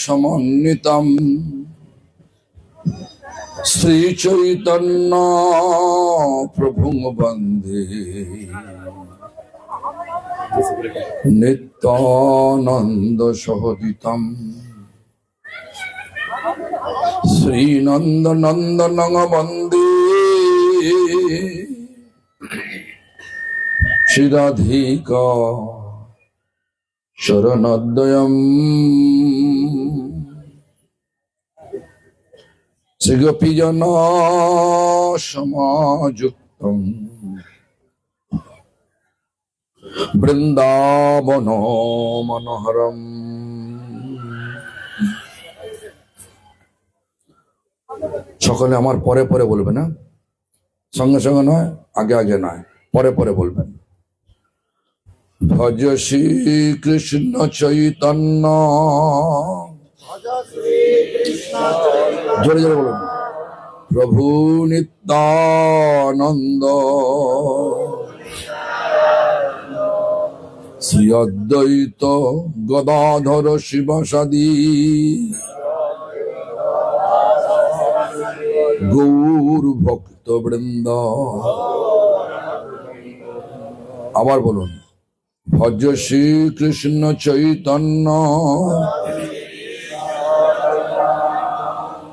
সমন্বিতম শ্রীচৈতন্য প্রভুং বন্দে নিত্যানন্দ সহোদিতম শ্রীনন্দনন্দনং বন্দে শ্রীরাধিকা শরণোদ্বয়ম শ্রীগোপীজন সমাযুক্তম বৃন্দাবন মনোহরম। সকলে আমার পরে পরে বলবে না, সঙ্গে সঙ্গে নয়, আগে আগে নয়, পরে পরে বলবেন। ভজ শ্রী কৃষ্ণ চৈতন্য, জোরে জোরে বলুন, প্রভু নিত্যানন্দ, শ্রী অদ্বৈত গদাধর শিবাসাদি গৌর ভক্ত বৃন্দ। আবার বলুন, ভজ শ্রী কৃষ্ণ চৈতন্য,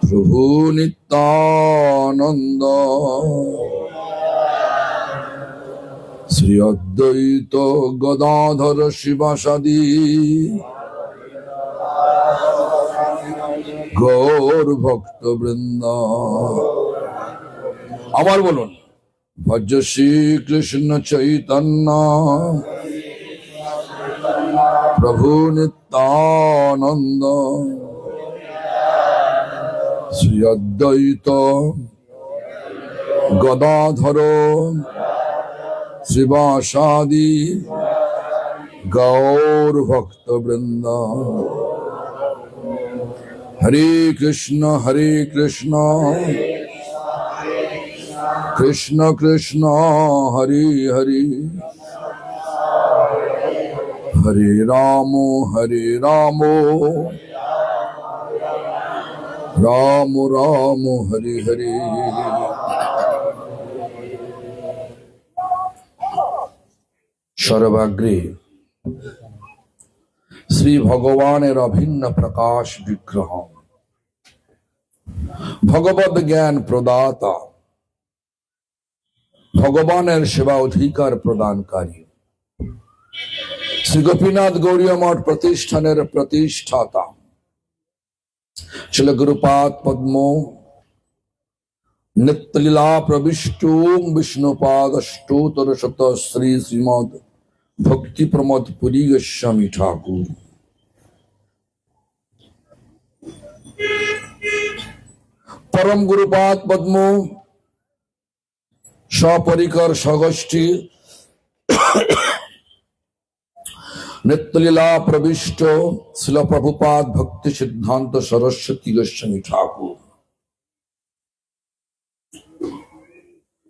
প্রভু নিত্যানন্দ, শ্রী অদ্বৈত গদাধর শিবাসাদি গৌর ভক্ত বৃন্দ। আবার বলুন, ভজ শ্রী কৃষ্ণ চৈতন্য, প্রভু নিত্যানন্দ, শ্রী অদ্বৈত গদাধর শিবাসাদি গৌর ভক্ত বৃন্দ। হরে কৃষ্ণ কৃষ্ণ কৃষ্ণ হরে হরে, হরে রাম রাম রাম হরে হরে। সর্বাগ্রে শ্রী ভগবানের অভিন্ন প্রকাশ বিগ্রহ, ভগবদ জ্ঞান প্রদাতা, ভগবানের সেবা অধিকার প্রদানকারী, শ্রী গোপীনাথ গৌড়ীয় মঠ প্রতিষ্ঠানের প্রতিষ্ঠাতা ছিল গুরুপাদ পদ্ম নিত্যলীলা প্রবিষ্ট বিষ্ণুপাদ অষ্টোত্তর শত শ্রী শ্রীমদ ভক্তি প্রমোদ পুরী গোস্বামী ঠাকুর। পরম গুরুপাদ পদ্ম সপরিকর স্বগোষ্ঠী নিত্যলীলা প্রবিষ্ট শিল প্রভুপাদ ভক্তি সিদ্ধান্ত সরস্বতী গোস্বামী ঠাকুর,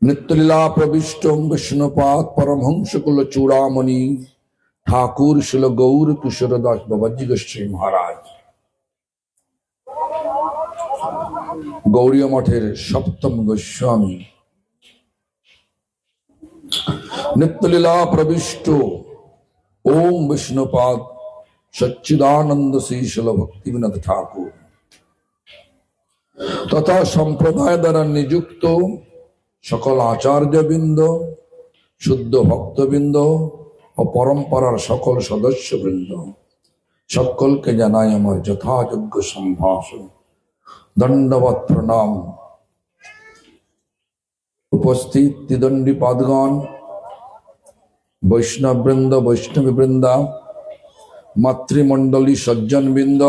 নিত্যলীলা প্রবিষ্ট বিষ্ণুপাদ পরমহংসকুল চূড়ামণি ঠাকুর শিল গৌর কিশোর দাস বাবাজি গোস্বামী মহারাজ, গৌড়ীয় মঠের সপ্তম গোস্বামী, নিত্যলীলা প্রবিষ্ট ওম বিষ্ণুপাদ সচ্চিদানন্দ শ্রী শিল ভক্তিবিনোদ ঠাকুর তথা সম্প্রদায় দ্বারা নিযুক্ত সকল আচার্যবৃন্দ, শুদ্ধ ভক্তবৃন্দ ও পরম্পরার সকল সদস্যবৃন্দ, সকলকে জানাই আমার যথাযোগ্য সম্ভাষণ, দণ্ডবৎ প্রণাম। উপস্থিত ত্রিদণ্ডী পাদগণ, বৈষ্ণব বৃন্দ, বৈষ্ণবী বৃন্দা, মাতৃমণ্ডলী সজ্জন বৃন্দ,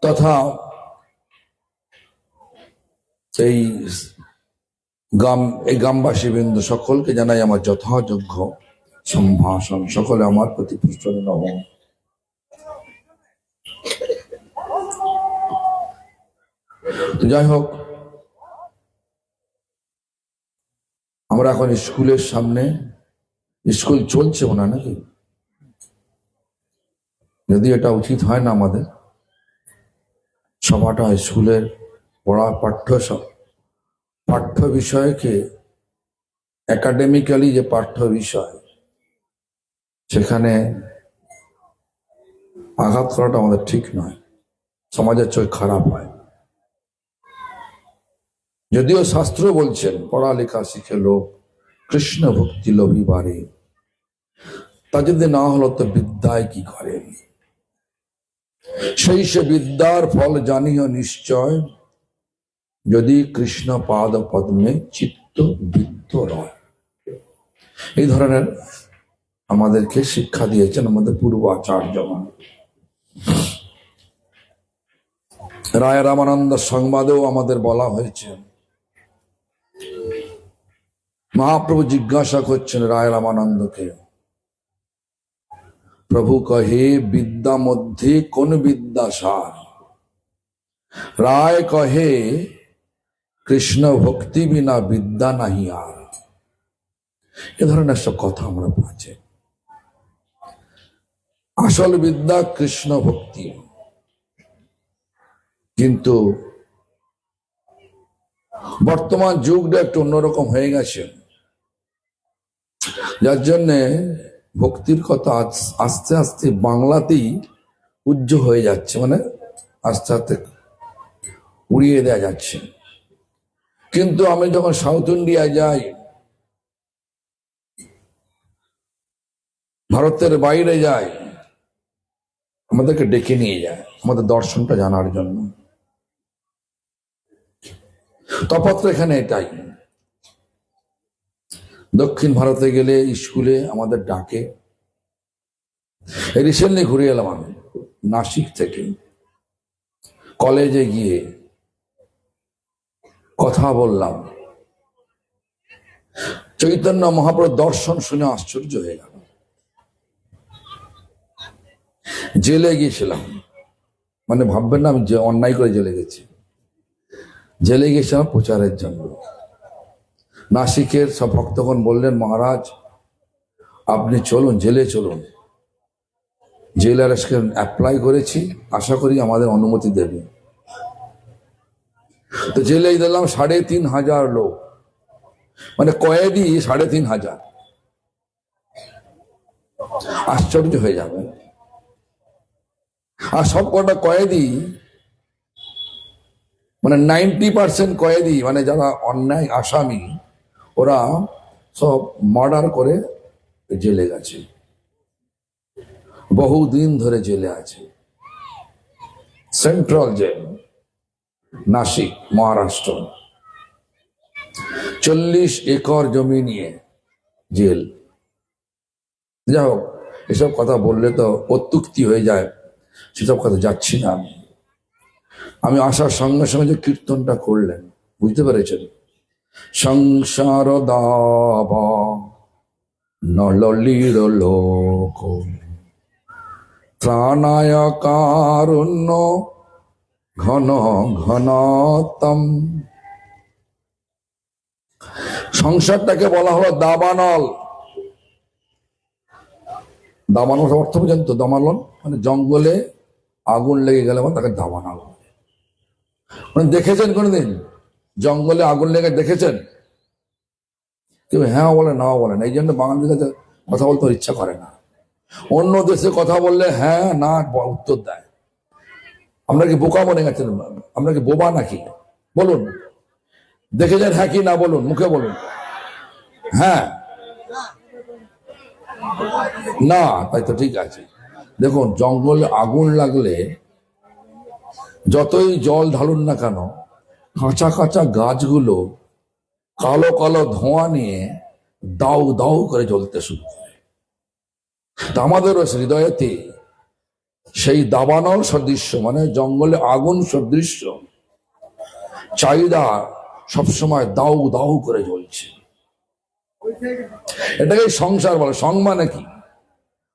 তথা এই গ্রামবাসী বৃন্দ, সকলকে জানাই আমার যথাযোগ্য সম্ভাষণ। সকলে আমার প্রতি প্রসন্ন হন। যাই হোক, আমরা এখন স্কুলের সামনে স্কুল চলছে মনে নাকি? যদি এটা উচিত হয় না আমাদের সভাটা স্কুলের পড়া পাঠ্য বিষয়কে একাডেমিক্যালি যে পাঠ্য বিষয় সেখানে আঘাত করাটা আমাদের ঠিক নয়, সমাজের চোখ খারাপ হয়। যদিও শাস্ত্র বলছেন পড়ালেখা শিখে লোক কৃষ্ণ ভক্তি লোভী বাড়ে, তা যদি না হলো তো বিদ্যায় কি করে? সেই সে বিদ্যার ফল জানিও নিশ্চয়, যদি কৃষ্ণ পাদ পদ্মে চিত্ত বৃত্ত রয়। এই ধরনের আমাদেরকে শিক্ষা দিয়েছেন আমাদের পূর্ব আচার্যগণ। রায় রামানন্দ সংবাদেও আমাদের বলা হয়েছে, মহাপ্রভু জিজ্ঞাসা করছেন রায় রামানন্দকে, প্রভু কহে বিদ্যা মধ্যে কোন বিদ্যা সার? রায় কহে কৃষ্ণ ভক্তি বিনা বিদ্যা নাহি আর। এ ধরনের সব কথা আমরা পাচ্ছি। আসল বিদ্যা কৃষ্ণ ভক্তি, কিন্তু বর্তমান যুগটা একটু অন্যরকম হয়ে গেছে, যার জন্যে ভক্তির কথা আস্তে আস্তে বাংলাতেই পূজ্য হয়ে যাচ্ছে, মানে আস্তে আস্তে উড়িয়ে দেওয়া যাচ্ছে। কিন্তু আমি যখন সাউথ ইন্ডিয়া যাই, ভারতের বাইরে যাই, আমাদেরকে ডেকে নিয়ে যায় আমাদের দর্শনটা জানার জন্য। তপত্র এখানে এটাই। দক্ষিণ ভারতে গেলে স্কুলে আমাদের ডাকে। রিসেন্টলি ঘুরে এলাম আমি নাসিক থেকে, কলেজে গিয়ে কথা বললাম, চৈতন্য মহাপ্রভুর দর্শন শুনে আশ্চর্য হয়ে গেল। জেলে গিয়েছিলাম, মানে ভাববেন না আমি যে অন্যায় করে জেলে গেছি। জেলে গিয়েছিলাম প্রচারের জন্য। নাসিকের সব ভক্তগণ বললেন, মহারাজ আপনি চলুন, জেলে চলুন। জেল অ্যারেস্টকে অ্যাপ্লাই করেছি, আশা করি আমাদের অনুমতি দেবে। তো জেলে দিলাম ৩,৫০০ লোক, মানে কয়েদি ৩,৫০০। আশ্চর্য হয়ে যাবে। আর সব কটা কয়েদি, মানে 90% কয়েদি, মানে যারা অন্যায় আসামি, ওরা সব মার্ডার করে জেলে গেছে, বহুদিন ধরে জেলে আছে। Central jail, Nashik, Maharashtra. 40 acre জমি নিয়ে জেল। যাই হোক, এসব কথা বললে তো অত্যুক্তি হয়ে যায়, সেসব কথা যাচ্ছি না। আমি আসার সঙ্গে সঙ্গে যে কীর্তনটা করলেন, বুঝতে পেরেছেন? সংসার দাব নলির লোক ত্রাণায় কারুণ্য ঘন ঘনতম। সংসারটাকে বলা হলো দাবানল। দাবানল অর্থ বোঝেন তো? দাবানল মানে জঙ্গলে আগুন লেগে গেলে তাকে দাবানল। মানে দেখেছেন কোনদিন জঙ্গলে আগুন লেগে দেখেছেন? কেউ হ্যাঁ বলে, না বলেন। এই জন্য বাঙালির কাছে কথা বলতে ইচ্ছা করে না। অন্য দেশে কথা বললে হ্যাঁ না উত্তর দেয়। আমরা কি বোকা মনে গেছেন? আমরা কি বোবা নাকি? বলুন, দেখেছেন হ্যাঁ কি না? বলুন, মুখে বলুন। হ্যাঁ না, তাই তো ঠিক আছে। দেখুন, জঙ্গলে আগুন লাগলে যতই জল ঢালুন না কেন, কাঁচা কাঁচা গাছগুলো কালো কালো ধোঁয়া নিয়ে দাউ দাউ করে জ্বলতে শুরু করে। আমাদেরও হৃদয়েতে সেই দাবানল সদৃশ্য, মানে জঙ্গলে আগুন সদৃশ্য চাহিদা সবসময় দাউ দাউ করে জ্বলছে। এটাকে সংসার বলে। সং মানে কি?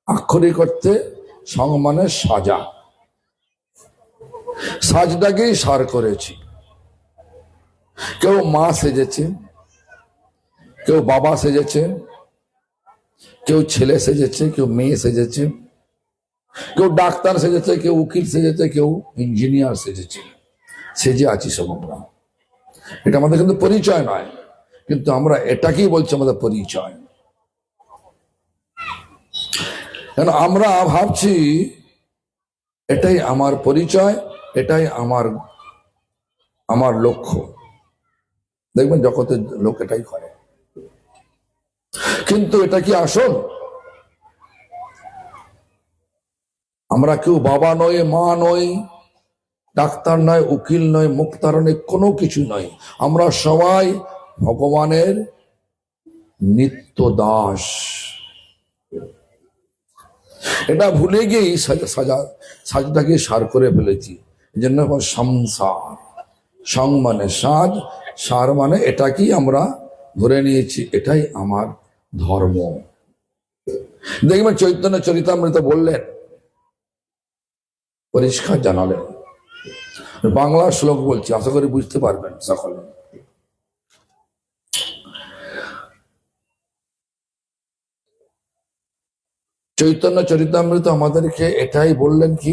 আক্ষরিক অর্থে সং মানে সাজা। সাজটাকেই সার করেছি। কেউ মা সেজেছে, কেউ বাবা সেজেছে, কেউ ছেলে সেজেছে, কেউ মেয়ে সেজেছে, কেউ ডাক্তার সেজেছে, কেউ উকিল সেজেছে, কেউ ইঞ্জিনিয়ার সেজেছে। সেজে আছি সব আমরা। এটা আমাদের কিন্তু পরিচয় নয়, কিন্তু আমরা এটাকেই বলছি আমাদের পরিচয়। কেন আমরা ভাবছি এটাই আমার পরিচয়, এটাই আমার আমার লক্ষ্য। দেখবেন জগতের লোক এটাই করে, কিন্তু এটা কি আসল? আমরা কেউ বাবা নয়, মা নয়, ডাক্তার নয়, উকিল নয়, মুক্তার নয়, কোনো কিছু নয়। আমরা সবাই ভগবানের নিত্য দাস। এটা ভুলে গিয়েই সাজটাকে সার করে ফেলেছি। এই জন্য সংসার, সং মানে সাজ, সার মানে এটাকেই আমরা ধরে নিয়েছি, এটাই আমার ধর্ম। দেখবেন চৈতন্য চরিতামৃত বললেন, পরিষ্কার জানালেন। বাংলা শ্লোক বলছি, আশা করি বুঝতে পারবেন সকলে। চৈতন্য চরিতামৃত আমাদেরকে এটাই বললেন কি,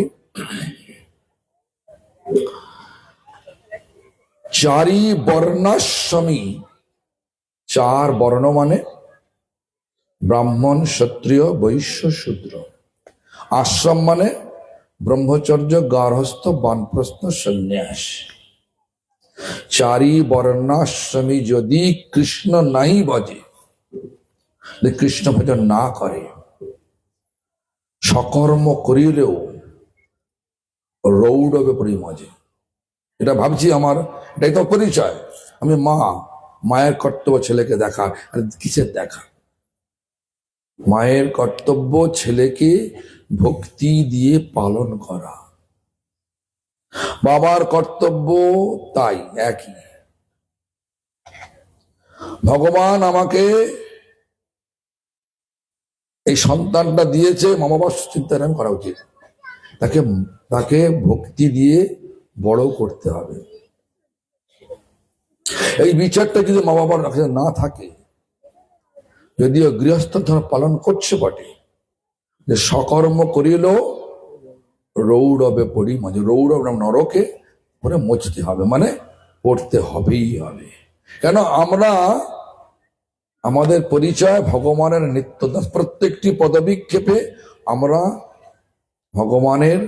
চারি বর্ণাশ্রমী, চার বর্ণ মানে ব্রাহ্মণ, ক্ষত্রিয়, বৈশ্য, শূদ্র। আশ্রম মানে ব্রহ্মচর্য, গার্হস্থ, বানপ্রস্থ, সন্ন্যাস। চারি বর্ণাশ্রমী যদি কৃষ্ণ নাই বজে, কৃষ্ণ ভজন না করে, সকর্ম করিলেও রৌডবে পরিমজে। এটা ভাবছি আমার, এটাই তো পরিচয়। আমি মা, মায়ের কর্তব্য ছেলেকে দেখা। কিসের দেখা? মায়ের কর্তব্য ছেলেকে ভক্তি দিয়ে পালন করা, বাবার কর্তব্য তাই একই। ভগবান আমাকে এই সন্তানটা দিয়েছে, মা বাবার চিন্তাধারা করা উচিত। তাকে তাকে ভক্তি দিয়ে বড় করতে হবে। এই বিচারটা যদি মা বাবার না থাকে, যদিও গৃহস্থ ধর্ম পালন করছে বটে, যে সকর্ম করিল রৌরবে পড়ি, মানে রৌরব নরকে পরে মচতে হবে, মানে পড়তে হবেই হবে। কেন? আমরা আমাদের পরিচয় ভগবানের নিত্যদাস। প্রত্যেকটি পদবিক্ষেপে আমরা ভগবানের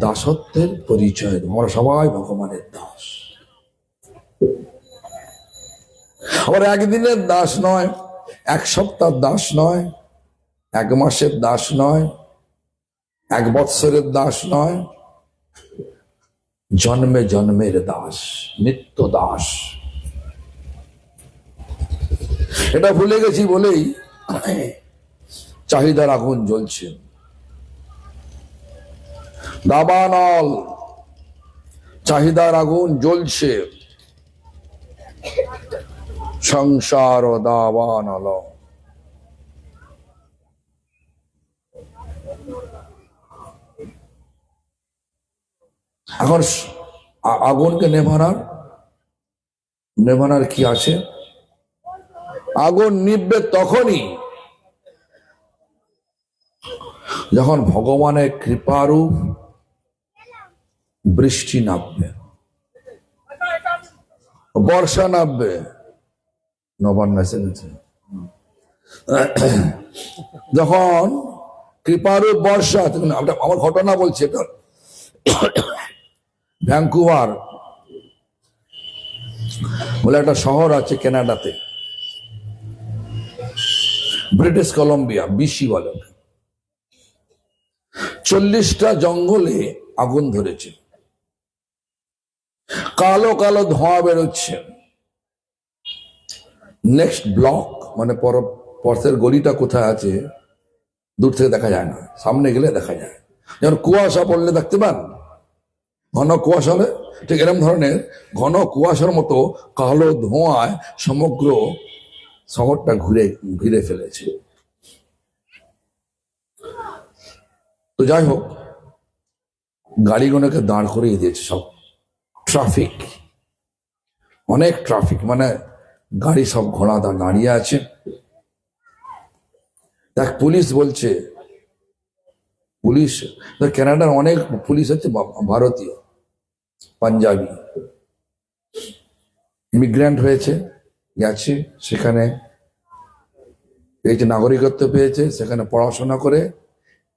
দাসত্বের পরিচয়। আমরা সবাই ভগবানের দাস। আবার একদিনের দাস নয়, এক সপ্তাহের দাস নয়, এক মাসের দাস নয়, এক বৎসরের দাস নয়, জন্মে জন্মের দাস, নিত্য দাস। এটা ভুলে গেছি বলেই চাহিদার আগুন জ্বলছে। দাবানল, চাহিদার আগুন জ্বলছে। সংসার দাবানল। এখন আগুনকে নেভানোর কি আছে? আগুন নিববে তখনই যখন ভগবানের কৃপারূপ বৃষ্টি নামবে, বর্ষা নামবে। নবান্ন এসে গেছে। যখন কৃপারূপ বর্ষা, আমার ঘটনা বলছি, এটা ভ্যাঙ্কুভার বলে একটা শহর আছে কানাডাতে, ব্রিটিশ কলম্বিয়া, বিসি বলে। 40টা জঙ্গলে আগুন ধরেছে, কালো কালো ধোঁয়া বেরোচ্ছে। নেক্সট ব্লক মানে পথের গলিটা কোথায় আছে দূর থেকে দেখা যায় না, সামনে গেলে দেখা যায়। যেমন কুয়াশা পড়লে দেখতে পান, ঘন কুয়াশা হলে ঠিক এরকম ধরনের ঘন কুয়াশার মতো কালো ধোঁয়ায় সমগ্র শহরটা ঘিরে ফেলেছে। তো যাই হোক, গাড়িগুলোকে দাঁড় করিয়ে দিয়েছে সব। ট্রাফিক, অনেক ট্রাফিক, মানে গাড়ি সব ঘোড়া দাঁড়িয়ে আছে। দেখ পুলিশ বলছে, পুলিশ কানাডার অনেক পুলিশ হচ্ছে ভারতীয়, পাঞ্জাবি, ইমিগ্রেন্ট হয়েছে, গেছে সেখানে পেয়েছে, নাগরিকত্ব পেয়েছে, সেখানে পড়াশোনা করে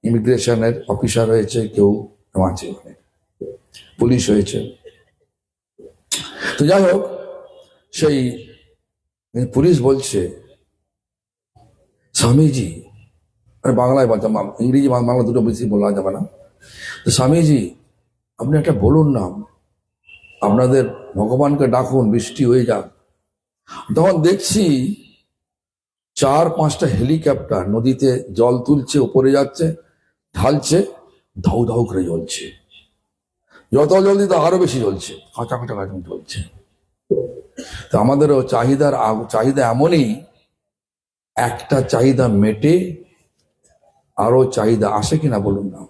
ইমিগ্রেশনের অফিসার হয়েছে, কেউ আছে পুলিশ হয়েছে। তো যাই হোক, সেই পুলিশ বলছে স্বামীজি, বাংলায় বলতাম, ইংরেজি বাংলা দুটো বেশি বলা যাবে না, তো স্বামীজি আপনি একটা বলুন না, আপনাদের ভগবানকে ডাকুন বৃষ্টি হয়ে যাক। তখন দেখছি 4-5টা হেলিকপ্টার নদীতে জল তুলছে, উপরে যাচ্ছে, ঢালছে, ধাউ ধাউ করে জ্বলছে, যত জলদি তো আরো বেশি জ্বলছে, কাঁচা কাঁচা কাঁচা জ্বলছে। তো আমাদেরও চাহিদা এমনই, একটা চাহিদা মেটে আরো চাহিদা আসে কিনা বলুন না।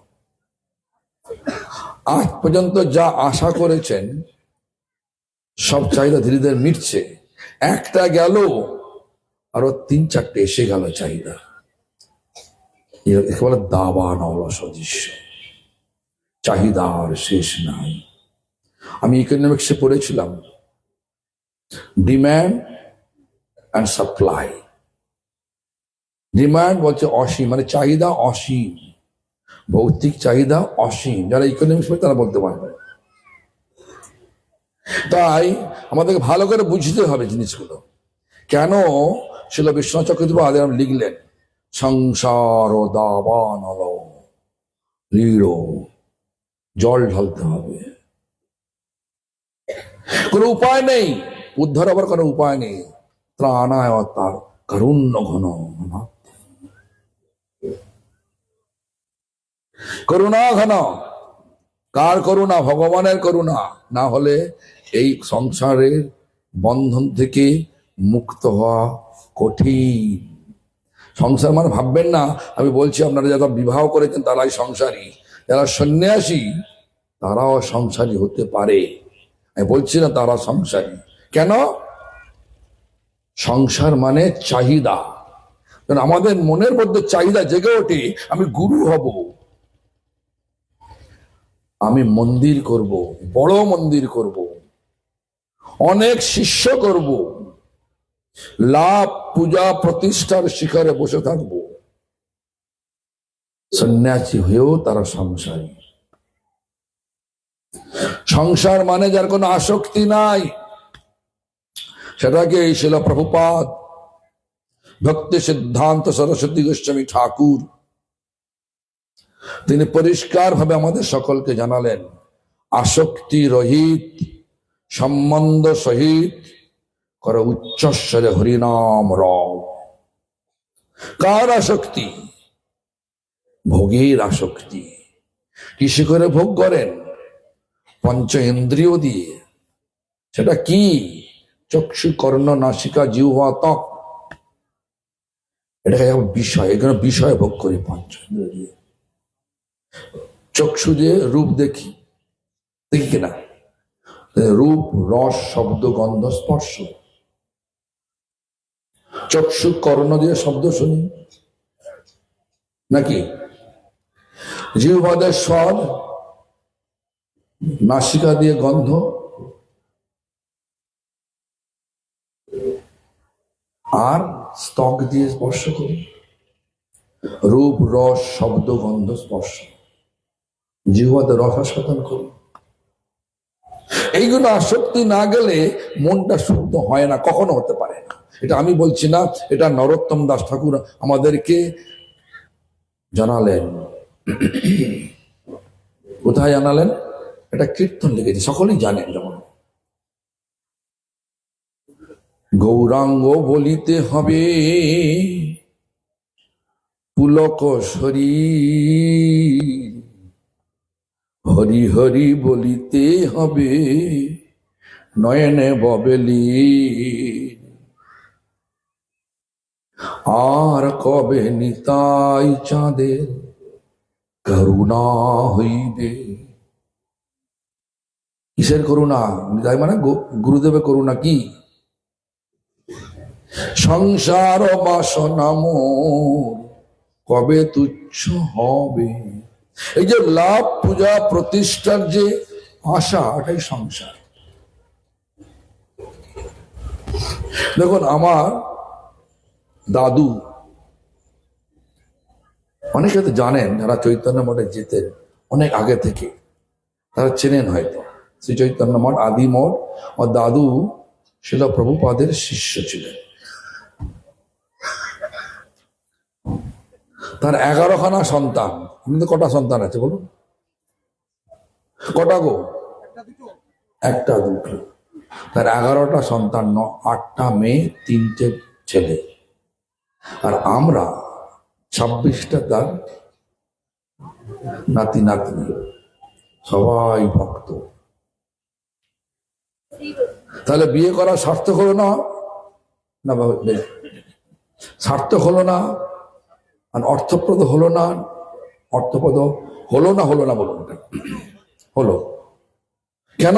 আজ পর্যন্ত যা আশা করেছেন সব চাহিদা ধীরে ধীরে মিটছে, একটা গেল আরো 3-4টে এসে গেল চাহিদা। একে বলে দাবানল সদৃশ্য, চাহিদার শেষ নাই। আমি ইকোনমিক্সে পড়েছিলাম ডিম্যান্ড অ্যান্ড সাপ্লাই। ডিম্যান্ড বলছে অসীম, মানে চাহিদা অসীম, ভৌতিক চাহিদা অসীম। যারা ইকোনমিক্স পড়ে তারা বলতে পারবে। তাই আমাদেরকে ভালো করে বুঝতে হবে জিনিসগুলো। কেন শিল বিশ্বনাথ চক্রবর্তী লিখলেন সংসার দাবানল, জল ঢালতে হবে, কোনো উপায় নেই, উদ্ধার হবার কোনো উপায় নেই। ত্রাণায় তার কারুণ্য ঘন, করুণা ঘন। কার করুণা? ভগবানের করুণা। না হলে এই সংসারের বন্ধন থেকে মুক্ত হওয়া কঠিন। সংসার মানে ভাববেন না, আমি বলছি আপনারা যারা বিবাহ করেছেন তারাই সংসারী, যারা সন্ন্যাসী তারাও সংসারী হতে পারে। আমি বলছি না তারা সংসারী। কেন? সংসার মানে চাহিদা। আমাদের মনের মধ্যে চাহিদা জেগে ওঠে, আমি গুরু হব, আমি মন্দির করব, বড় মন্দির করব, অনেক শিষ্য করব, লাভ পূজা প্রতিষ্ঠার শিখরে বসে থাকব। সন্ন্যাসী হয়েও তারা সংসারী। সংসার মানে যার কোনো আসক্তি নাই, সেটাকে শিল প্রভুপাদ ভক্তি সিদ্ধান্ত সরস্বতী গোস্বামী ঠাকুর তিনি পরিষ্কার ভাবে আমাদের সকলকে জানালেন, আসক্তি রহিত সম্বন্ধ সহিত কর উচ্চস্বরে হরিনাম রব। কার আসক্তি? ভোগের আসক্তি। কিসে করে ভোগ করেন? পঞ্চ ইন্দ্রিয় দিয়ে। সেটা কি? চক্ষু, কর্ণ, নাসিকা, জিহ্বা, ত্বক। এটাকে বিষয়, এখানে বিষয় ভোগ করি পঞ্চ ইন্দ্রিয় দিয়ে। চক্ষু দিয়ে রূপ দেখি, দেখি কিনা? রূপ, রস, শব্দ, গন্ধ, স্পর্শ। চক্ষু কর্ণ দিয়ে শব্দ শুনি নাকি? জিহ্বা দিয়ে স্বাদ, নাসিকা দিয়ে গন্ধ, আর ত্বক দিয়ে স্পর্শ করি। রূপ, রস, শব্দ, গন্ধ, স্পর্শ। জিহ্বাতে রস আস্বাদন করি। এইগুলো আসক্তি না গেলে মনটা শুদ্ধ হয় না, কখনো হতে পারে না। এটা আমি বলছি না, এটা নরোত্তম দাস ঠাকুর আমাদেরকে জানালেন। কোথায় জানালেন? এটা কীর্তন লিখেছে, সকলেই জানেন। যেমন গৌরাঙ্গ বলিতে হবে পুলক শরীর, হরি হরি বলিতে হবে নয়নে ববেলি। আর কবে নিতাই চাঁদের করুণা হইবে। কিসের করুণা? নিতাই মানে গুরুদেবের করুণা। কি? সংসার বাসনা মোর কবে তুচ্ছ হবে। এই যে লাভ পূজা প্রতিষ্ঠার যে আশা, এটাই সংসার। দেখুন, আমার দাদু, অনেকে তো জানেন যারা চৈতন্য মঠে যেতেন অনেক আগে থেকে, তারা চেনেন হয়তো শ্রী চৈতন্য মঠ আদি মঠ। ও দাদু শিল প্রভুপাদের শিষ্য ছিলেন। তার 11খানা সন্তান। কিন্তু কটা সন্তান আছে বলুন? কটা গো? একটা দুটো। তার 11টা সন্তান, 8টা মেয়ে, 3টে ছেলে। আর আমরা 26টা তার নাতি নাতনি, সবাই ভক্ত। তাহলে বিয়ে করা সার্থক হলো না? না, সার্থক হলো না? আর অর্থপ্রদ হলো না? অর্থপ্রদ হলো না? হলো না বলুন। হলো। কেন?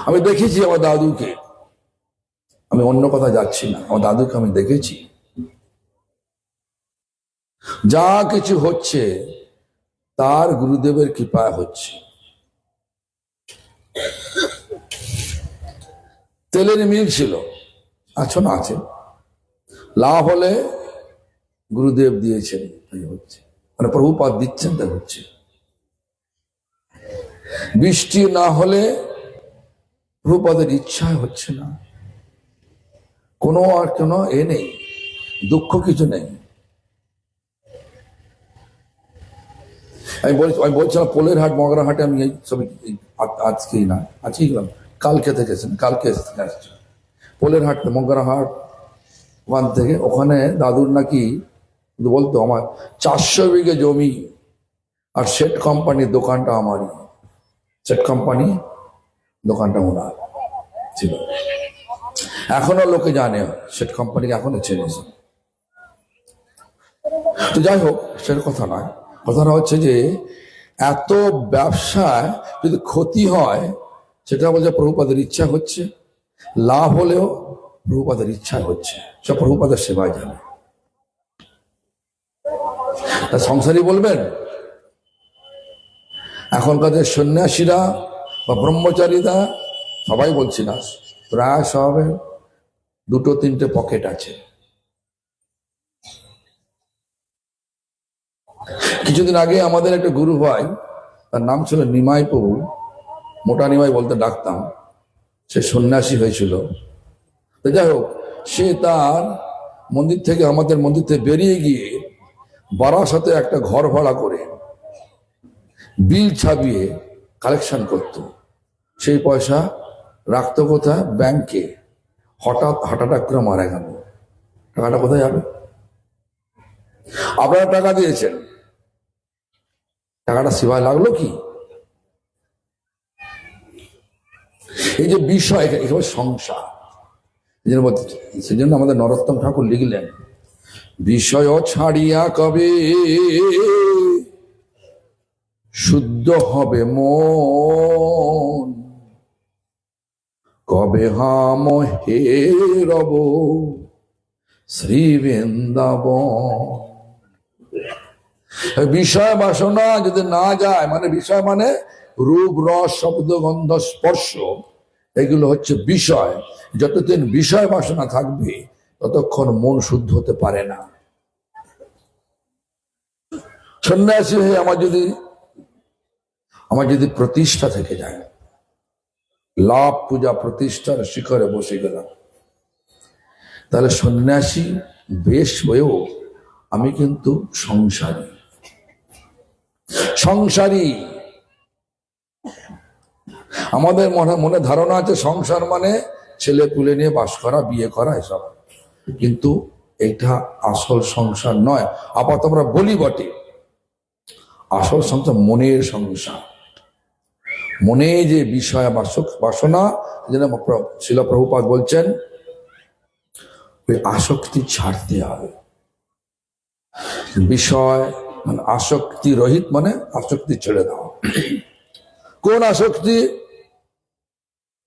আমি দেখেছি আমার দাদুকে, আমি অন্য কথা যাচ্ছি না, আমার দাদুকে আমি দেখেছি যা কিছু হচ্ছে তার গুরুদেবের কৃপায় হচ্ছে। তেলের মিল ছিল, আছো না? আছে। লাভ হলে গুরুদেব দিয়েছেন, তাই হচ্ছে, মানে প্রভুপাদ দিচ্ছেন, তাই হচ্ছে। বৃষ্টি না হলে প্রভুপাদের ইচ্ছায় হচ্ছে না। কোনো আর কোনো নেই, দুঃখ কিছু নেই। আমি বলছিলাম পোলের হাট, মগরা হাটে আমি এই সব আজকেই না, আজকেই গেলাম, কালকে থেকে কালকে আসছে পোলের হাট, মগরা হাট, ওখান থেকে। ওখানে দাদুর নাকি বলতো আমার 400 বিঘে জমি, আর সেট কোম্পানির দোকানটা আমারই। সেট কোম্পানি দোকানটা ওনার ছিল। এখনো লোকে জানে সেট কোম্পানিকে, এখনো চেনেছে। তো যাই হোক, সেটা কথা নয়। কথাটা হচ্ছে যে এত ব্যবসায় যদি ক্ষতি হয়, সেটা বলছে প্রভুপাদের ইচ্ছা হচ্ছে। লাভ হলেও প্রভুপাদের ইচ্ছা হচ্ছে, সব প্রভুপাদের সেবায় যাবে। তা সংসারী বলবেন, এখনকার যে সন্ন্যাসীরা বা ব্রহ্মচারীরা, সবাই বলছি না, প্রায় সবের 2-3টে পকেট আছে। কিছুদিন আগে আমাদের একটা গুরু ভাই, তার নাম ছিল নিমাই প্রভু, মোটা নিমাই বলতে ডাকতাম, সে সন্ন্যাসী হয়েছিল। তো যাই হোক, সে তার মন্দির থেকে, আমাদের মন্দির থেকে বেরিয়ে গিয়ে বারাসাতে একটা ঘর ভাড়া করে বিল ছাপিয়ে কালেকশন করত। সেই পয়সা রাখতো কোথায়? ব্যাংকে। হঠাৎ হার্ট অ্যাটাক করে মারা গেল। টাকাটা কোথায় যাবে? আপনারা টাকা দিয়েছেন, টাকাটা সেবায় লাগলো কি? এই যে বিষয়, একেবারে সংসার। সেই জন্য আমাদের নরোত্তম ঠাকুর লিখলেন, বিষয় ছাড়িয়া কবে শুদ্ধ হবে মন, কবে হাম হে রব শ্রী বৃন্দাবন। বিষয় বাসনা যদি না যায়, মানে বিষয় মানে রূপ, রস, শব্দ, গন্ধ, স্পর্শ, এগুলো হচ্ছে বিষয়। যতদিন বিষয় বাসনা থাকবে ততক্ষণ মন শুদ্ধ হতে পারে না। সন্ন্যাসী হয়ে আমার যদি প্রতিষ্ঠা থেকে যায়, লাভ পূজা প্রতিষ্ঠার শিখরে বসে গেলাম, তাহলে সন্ন্যাসী বেশ হয়েও আমি কিন্তু সংসারী। আমাদের মনে ধারণা আছে সংসার মানে ছেলে পুলে নিয়ে বাস করা, বিয়ে করা, এসব। কিন্তু এটা আসল সংসার নয়। আপাতত আমরা বলি বটে, আসল সংসার মনের সংসার। মনে যে বিষয় বাসনা, শিল প্রভুপাদ বলছেন ওই আসক্তি ছাড়তে হবে। বিষয় মানে আসক্তি রহিত, মানে আসক্তি ছেড়ে দাও। কোন আসক্তি?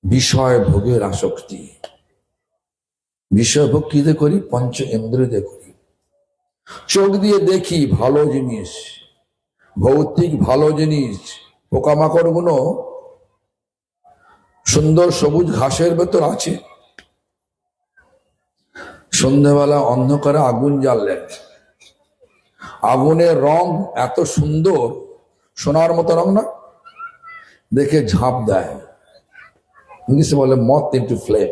বিষয় ভোগের আসক্তি। বিষয় ভোগ কিতে করি? পঞ্চ ইন্দ্রিয়তে করি। চোখ দিয়ে দেখি ভালো জিনিস, ভৌতিক ভালো জিনিস, পোকামাকড় গুলো সুন্দর সবুজ ঘাসের ভেতর আছে। সন্ধ্যাবেলা অন্ধকারে আগুন জ্বাললেন, আগুনের রং এত সুন্দর, সোনার মতো রং না, দেখে ঝাঁপ দেয়, ইংলিশে বলে মথ ইনটু ফ্লেম।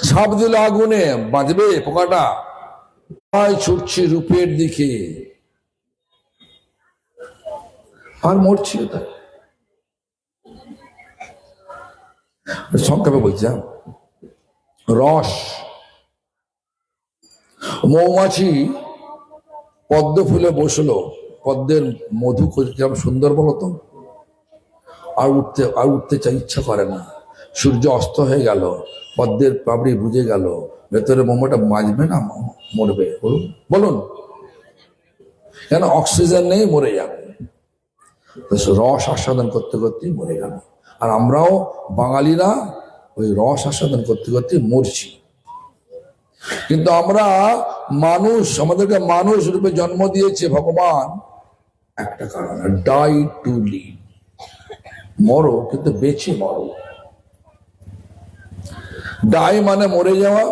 ঝাঁপ দিল আগুনে, বাঁচবে পোকাটা, ছুটছে রূপের দিকে, আর মরছি তাই। সংক্ষেপে বলছি, রস, মৌমাছি পদ্ম ফুলে বসলো, পদ্মের মধু কিরকম সুন্দর বলতো, আর উঠতে চাই, ইচ্ছা করে না। সূর্য অস্ত হয়ে গেল, পদ্মের পাপড়ি বুঝে গেল, ভেতরে মোমোটা বাঁচবে না মরবে? বলুন বলুন, কেন? অক্সিজেন নেই, মরে যাবে। রস আস্বাদন করতে করতেই মরে গেল। আর আমরাও বাঙালিরা ওই রস আস্বাদন করতে করতে মরছি। কিন্তু আমরা মানুষ, আমাদেরকে মানুষ রূপে জন্ম দিয়েছে ভগবান একটা কারণে, ডাই টু লিভ, মরো কিন্তু বেঁচে মরো। ডাই মানে মরে যাওয়া,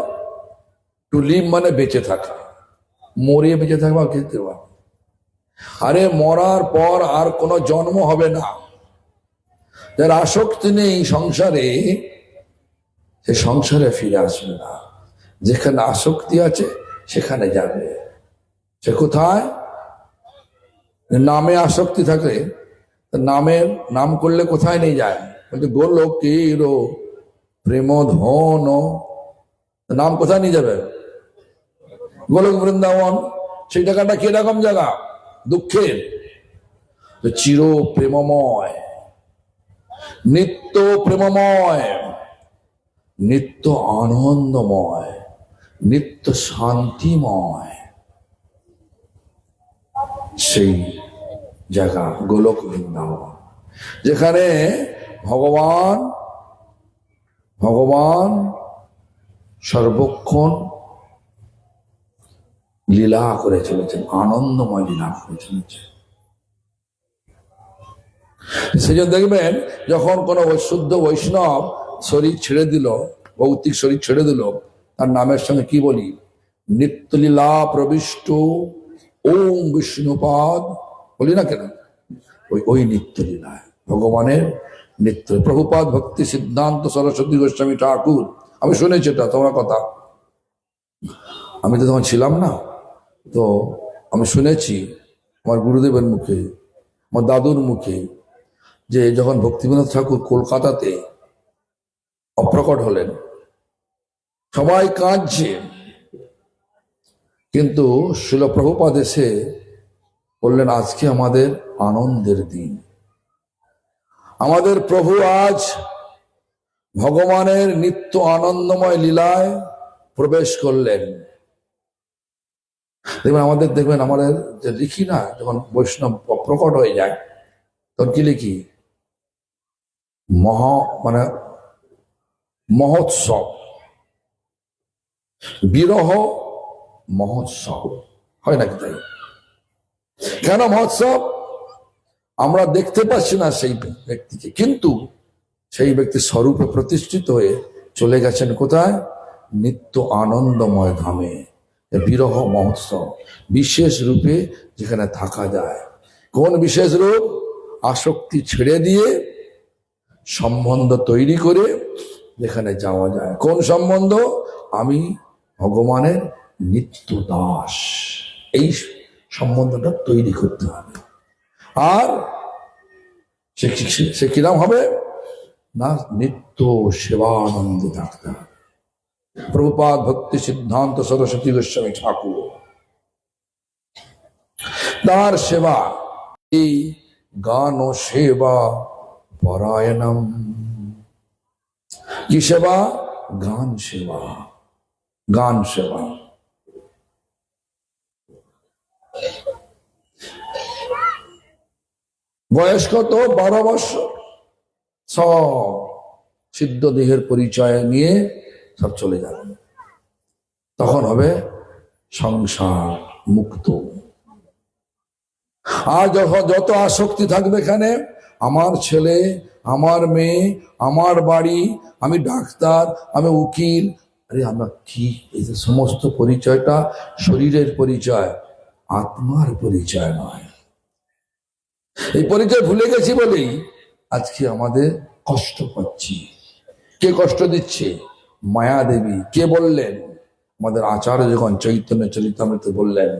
টু লিভ মানে বেঁচে থাকা। মরে বেঁচে থাকবা খেতে পারো, আরে মরার পর আর কোনো জন্ম হবে না। যার আসক্তি নেই সংসারে, সে সংসারে ফিরে আসবে না। যেখানে আসক্তি আছে সেখানে যাবে। সে কোথায়? নামে আসক্তি থাকলে, নামের নাম করলে কোথায় নিয়ে যায়? বলছে গোলকের প্রেম ধন, নাম কোথায় নিয়ে যাবে? গোলক বৃন্দাবন। সেই জায়গাটা কিরকম জায়গা? দুঃখের। চির প্রেমময়, নিত্য প্রেমময়, নিত্য আনন্দময়, নিত্য শান্তিময় সেই জায়গা গোলক বৃন্দাবন, যেখানে ভগবান সর্বক্ষণ লীলা করে চলেছেন, আনন্দময় লীলা করে চলেছেন। সেই জন্য দেখবেন, যখন কোন শুদ্ধ বৈষ্ণব শরীর ছেড়ে দিল, ভৌতিক শরীর ছেড়ে দিল, তার নামের সঙ্গে কি বলি? নিত্যলীলা প্রবিষ্ট ওম বিষ্ণুপাদ বলি না কেন? ওই নিত্যলীলায় ভগবানের নিত্য। প্রভুপাদ ভক্তি সিদ্ধান্ত সরস্বতী গোস্বামী ঠাকুর, আমি শুনেছি এটা তোমার কথা, আমি তো তখন ছিলাম না, তো আমি শুনেছি আমার গুরুদেবের মুখে, আমার দাদুর মুখে, যে যখন ভক্তিবিনোদ ঠাকুর কলকাতাতে অপ্রকট হলেন, সবাই কাঁদছে, কিন্তু শিল প্রভুপাদ এসে বললেন, আজকে আমাদের আনন্দের দিন। আমাদের প্রভু আজ ভগবানের নিত্য আনন্দময় লীলায় প্রবেশ করলেন। দেখবেন আমাদের যে লিখি না, যখন বৈষ্ণব প্রকট হয়ে যায় তখন কি লিখি? মানে মহোৎসব, বিরহ মহোৎসব, হয় নাকি? তাই কেন মহোৎসব? আমরা দেখতে পাচ্ছি না সেই ব্যক্তিকে, কিন্তু সেই ব্যক্তি স্বরূপে প্রতিষ্ঠিত হয়ে চলে গেছেন কোথায়? নিত্য আনন্দময় ধামে। বিরহ মহোৎসব, বিশেষ রূপে যেখানে থাকা যায়। কোন বিশেষ রূপ? আসক্তি ছেড়ে দিয়ে সম্বন্ধ তৈরি করে যেখানে যাওয়া যায়। কোন সম্বন্ধ? আমি ভগবানের নিত্য দাস, এই সম্বন্ধটা তৈরি করতে হবে। আর সে কিরাম হবে না? নিত্য সেবানন্দে থাকতে হবে। প্রভুপাদ ভক্তি সিদ্ধান্ত সরস্বতী গোস্বামী ঠাকুর, তার সেবা, এই গান ও সেবা পরায়ণম। কি সেবা? গান সেবা, গান সেবা। বয়স কত? 12 বছর। সব সিদ্ধ দেহের পরিচয় নিয়ে সব চলে যাবে। তখন হবে সংসার মুক্ত। আর যত আসক্তি থাকবে এখানে, আমার ছেলে, আমার মেয়ে, আমার বাড়ি, আমি ডাক্তার, আমি উকিল, আরে আমরা কি, এই যে সমস্ত পরিচয়টা শরীরের পরিচয়, আত্মার পরিচয় নয়। এই পরিচয় ভুলে গেছি বলেই আজকে আমাদের কষ্ট পাচ্ছি। কে কষ্ট দিচ্ছে? মায়া দেবী। কে বললেন? আমাদের আচার্য যখন চৈতন্য চরিতামৃত বললেন,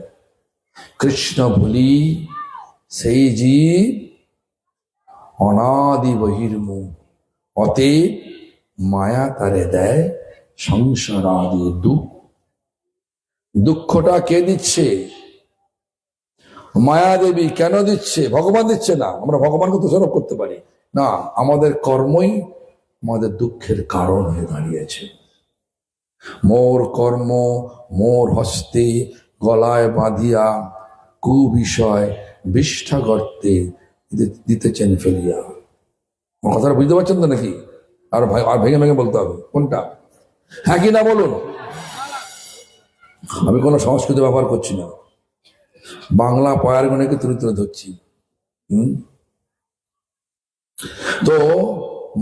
কৃষ্ণ ভুলি সেই জীব অনাদি বহির্মুখ, অতএব মায়া তারে দেয় সংসার আদি দুঃখ। দুঃখটা কে দিচ্ছে? মায়া দেবী। কেন দিচ্ছে? ভগবান দিচ্ছে না। আমরা ভগবানকে দোষারোপ করতে পারি না, আমাদের কর্মই আমাদের দুঃখের কারণ হয়ে দাঁড়িয়েছে। মোর কর্ম মোর হস্তে গলায় বাঁধিয়া, কুবিষয় বিষ্ঠা গর্তে দিতেছেন ফেলিয়া। আমার কথাটা বুঝতে পারছেন তো নাকি? আর ভেঙে ভেঙে বলতে হবে কোনটা, হ্যাঁ কি না বলুন। আমি কোনো সংস্কৃত ব্যবহার করছি না, বাংলা পয়ার গুণকে তুলে তুলে ধরছি। তো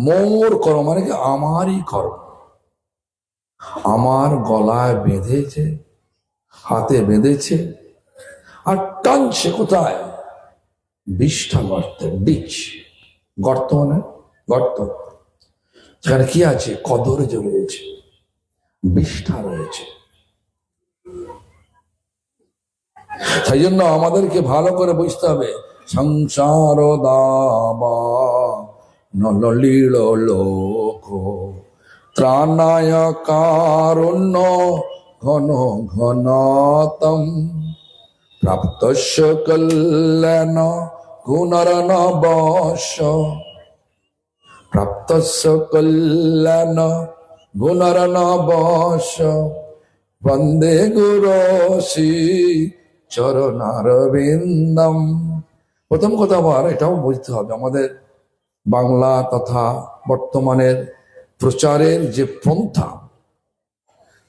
মোর কর্ম মানে কি? আমারই কর্ম, আমার গলায় বেঁধেছে, হাতে বেঁধেছে, আর টানছে কোথায়? বিষ্ঠা গর্তে। ডিচ, গর্ত মানে গর্ত, সেখানে কি আছে? কদর রয়েছে, বিষ্ঠা রয়েছে। সেই জন্য আমাদেরকে ভালো করে বুঝতে হবে, সংসার দাবা নলীল লোক ত্রাণায় কারুণ্য ঘন ঘনতম প্রাপ্তস্য কল্যাণ গুণরণ বশ, প্রাপ্তস্য কল্যাণ গুণরণ বশ বন্দে গুরু শ্রী চরণারবিন্দম। প্রথম কথা আবার এটাও বুঝতে হবে, আমাদের বাংলা তথা বর্তমানের প্রচারের যে পন্থা,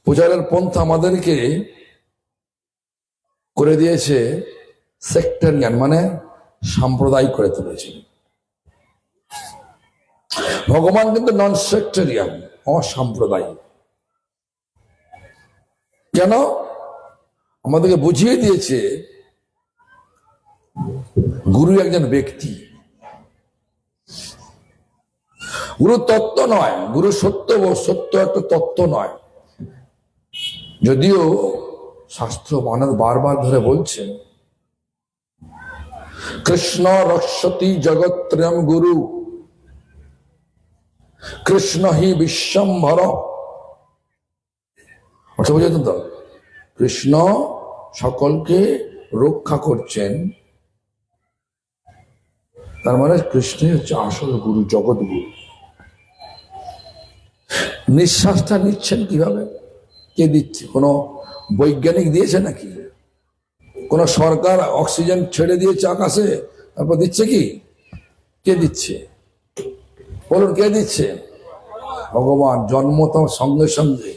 প্রচারের পন্থা আমাদেরকে করে দিয়েছে সেক্টরিয়ান, মানে সাম্প্রদায়িক করে তুলেছে। ভগবান কিন্তু নন সেক্টরিয়ান, অসাম্প্রদায়িক। কেন? আমাদেরকে বুঝিয়ে দিয়েছে গুরু একজন ব্যক্তি, গুরু তত্ত্ব নয়, গুরু সত্য সত্য একটা তত্ত্ব নয়। যদিও শাস্ত্র বারবার ধরে বলছে কৃষ্ণ রক্ষতি জগত্রয়ম গুরু, কৃষ্ণ হি বিশ্বম্ভর। অর্থ বুঝেছেন তো? কৃষ্ণ সকলকে রক্ষা করছেন, তার মানে কৃষ্ণই হচ্ছে আসল গুরু, জগৎ গুরু। নিঃশ্বাসটা নিচ্ছেন কিভাবে? কে দিচ্ছে? কোনো বৈজ্ঞানিক দিয়েছে নাকি? কোন সরকার অক্সিজেন ছেড়ে দিয়েছে আকাশে, তারপর দিচ্ছে কি? কে দিচ্ছে বলুন? কে দিচ্ছে? ভগবান। জন্মতার সঙ্গে সঙ্গে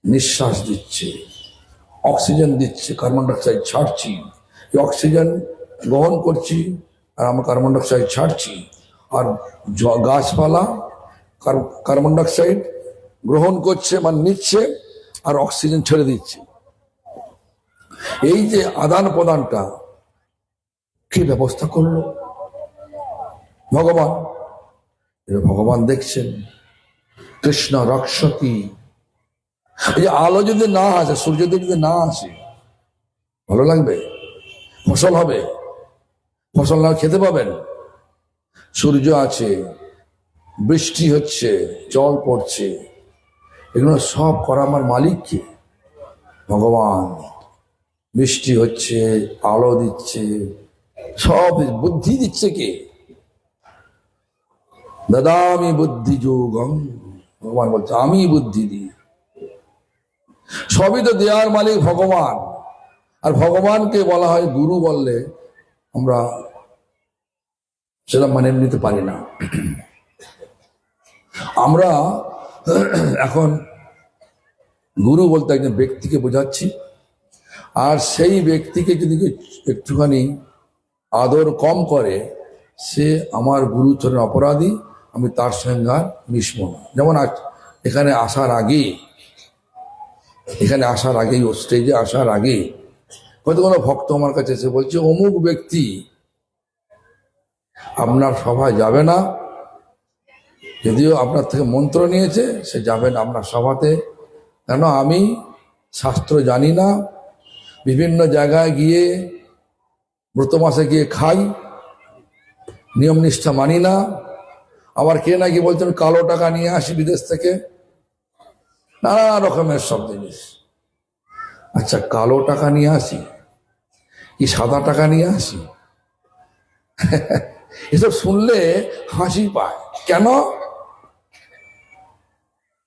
নিঃশ্বাস দিচ্ছে, অক্সিজেন দিচ্ছে, কার্বন ডাইঅক্সাইড ছাড়ছি, অক্সিজেন গ্রহণ করছি আর আমরা কার্বন ডাইঅক্সাইড ছাড়ছি, আর গাছপালা কার্বন ডাইঅক্সাইড গ্রহণ করছে মানে নিচ্ছে আর অক্সিজেন ছেড়ে দিচ্ছে। এই যে আদান প্রদানটা কি ব্যবস্থা করলো? ভগবান। ভগবান দেখছেন। কৃষ্ণ রক্ষতি। এই যে আলো যদি না আসে, সূর্যদেব যদি না আসে, ভালো লাগবে? ফসল হবে? ফসল না খেতে পাবেন? সূর্য আছে, বৃষ্টি হচ্ছে, জল পড়ছে, এগুলো সব করা আমার মালিক কে? ভগবান। বৃষ্টি হচ্ছে, আলো দিচ্ছে, সব বুদ্ধি দিচ্ছে কে? দাদামি বুদ্ধি যোগম। ভগবান বলছে আমি বুদ্ধি দিই। সবই তো দেওয়ার মালিক ভগবান। আর ভগবানকে বলা হয় গুরু, বললে আমরা সেটা মানে নিতে পারি না। আমরা এখন গুরু বলতে একজন ব্যক্তিকে বোঝাচ্ছি, আর সেই ব্যক্তিকে যদি একটুখানি আদর কম করে, সে আমার গুরুচরণ অপরাধী, আমি তার সঙ্গে আর মিশব না। যেমন এখানে আসার আগেই ও স্টেজে আসার আগে হয়তো কোনো ভক্ত আমার কাছে এসে বলছে, অমুক ব্যক্তি আপনার সভায় যাবে না, যদিও আপনার থেকে মন্ত্র নিয়েছে, সে যাবে না আপনার সভাতে, কেন আমি শাস্ত্র জানি না, বিভিন্ন জায়গায় গিয়ে ব্রত মাসে গিয়ে খাই, নিয়ম নিষ্ঠা মানি না। আবার কে নাকি বলছেন কালো টাকা নিয়ে আসি বিদেশ থেকে, নানা রকমের সব জিনিস। আচ্ছা, কালো টাকা নিয়ে আসি কি সাদা টাকা নিয়ে আসি? এসব শুনলে হাসি পায়। কেন?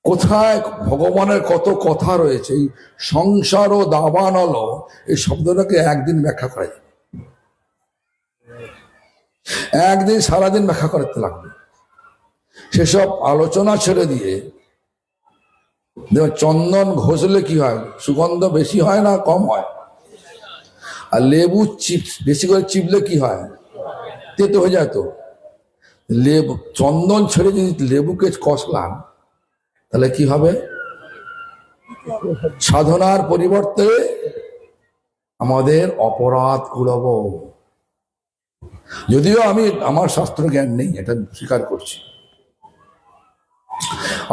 কোথায় ভগবানের কত কথা রয়েছে। এই সংসার ও দাবানল, এই শব্দটাকে একদিন ব্যাখ্যা করা যায়, একদিন সারাদিন ব্যাখ্যা করতে লাগবে। সেসব আলোচনা ছেড়ে দিয়ে চন্দন ঘষলে কি হয়? সুগন্ধ বেশি হয় না কম হয়? আর লেবু বেশি করে চিপলে কি হয়? তেতো হয়ে যায়। তো লেবু, চন্দন ছেড়ে যদি লেবুকে কষলাম, তাহলে কি হবে? সাধনার পরিবর্তে আমাদের অপরাধ কুলব। যদিও আমার শাস্ত্র জ্ঞান নেই, এটা স্বীকার করছি।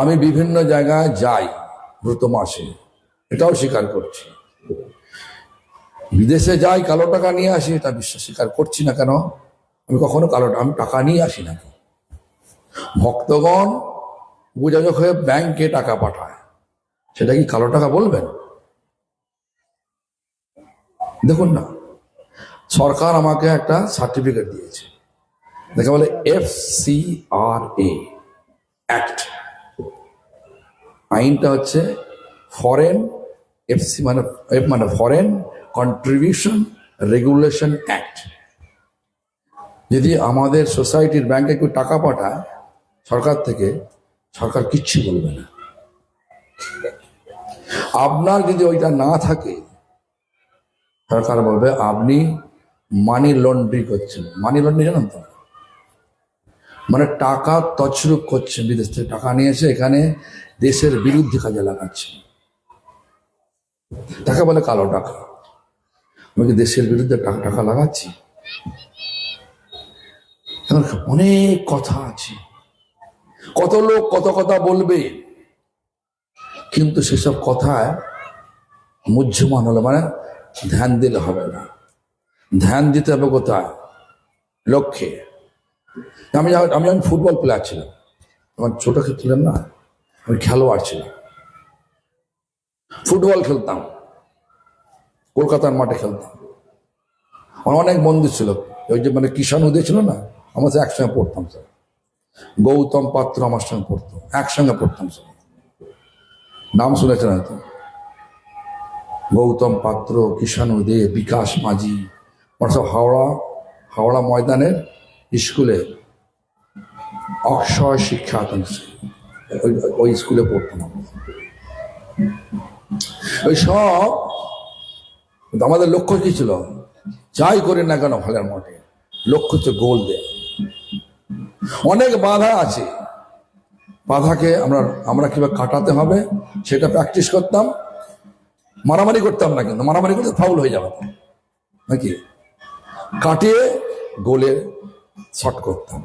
আমি বিভিন্ন জায়গায় যাই ব্রত মাসে, এটাও স্বীকার করছি। বিদেশে যাই, কালো টাকা নিয়ে আসি, এটা বিশ্বাস স্বীকার করছি না। কেন? আমি কখনো আমি টাকা নিয়ে আসি না। ভক্তগণ উপযাজক হয়ে ব্যাংকে টাকা পাঠায়, সেটা কি কালো টাকা বলবেন? দেখুন না, সরকার আমাকে একটা সার্টিফিকেট দিয়েছে, দেখে বলে FCRA অ্যাক্ট। আইনটা হচ্ছে ফরেন, এফসি মানে ফরেন কন্ট্রিবিউশন রেগুলেশন অ্যাক্ট। যদি আমাদের সোসাইটির ব্যাংকে কেউ টাকা পাঠায় সরকার থেকে, সরকার কিচ্ছু বলবে না। আপনার যদি ওইটা না থাকে, সরকার বলবে আপনি মানি লন্ড্রি করছেন। মানি লন্ড্রি জানেন তো? মানে টাকা তছরূপ করছেন, বিদেশ থেকে টাকা নিয়ে এসে এখানে দেশের বিরুদ্ধে কাজে লাগাচ্ছে। টাকা বলে কালো টাকা। আমি কি দেশের বিরুদ্ধে টাকা লাগাচ্ছি? অনেক কথা আছে, কত লোক কত কথা বলবে, কিন্তু সেসব কথায় মুহ্যমান হলে মানে ধ্যান দিলে হবে না। ধ্যান দিতে হবে কোথায়? লক্ষ্যে। আমি যখন ফুটবল প্লেয়ার ছিলাম, আমার ছোট ছিলাম না, আমি খেলোয়াড় ছিলাম, ফুটবল খেলতাম, কলকাতার মাঠে খেলতাম। আমার অনেক বন্ধু ছিল, ওই যে মানে কিষাণ উদয় ছিল না, আমার সাথে একসঙ্গে পড়তাম স্যার। গৌতম পাত্র আমার সঙ্গে পড়তো, একসঙ্গে পড়তাম স্যার। নাম শুনেছেন হয়তো, গৌতম পাত্র, কিষাণ উদয়, বিকাশ মাঝি, আমার সব হাওড়া ময়দানের স্কুলে অক্ষয় শিক্ষা, ওই স্কুলে পড়তাম। ওই সব আমাদের লক্ষ্য কি ছিল? যাই করি না কেন ভালের মাঠে, লক্ষ্য হচ্ছে গোল দেয়া। অনেক বাধা আছে, বাধাকে আমরা কিভাবে কাটাতে হবে সেটা প্র্যাকটিস করতাম। মারামারি করতাম না, কিন্তু মারামারি করতে ফাউল হয়ে যাবে নাকি, কাটিয়ে গোলে শট করতাম।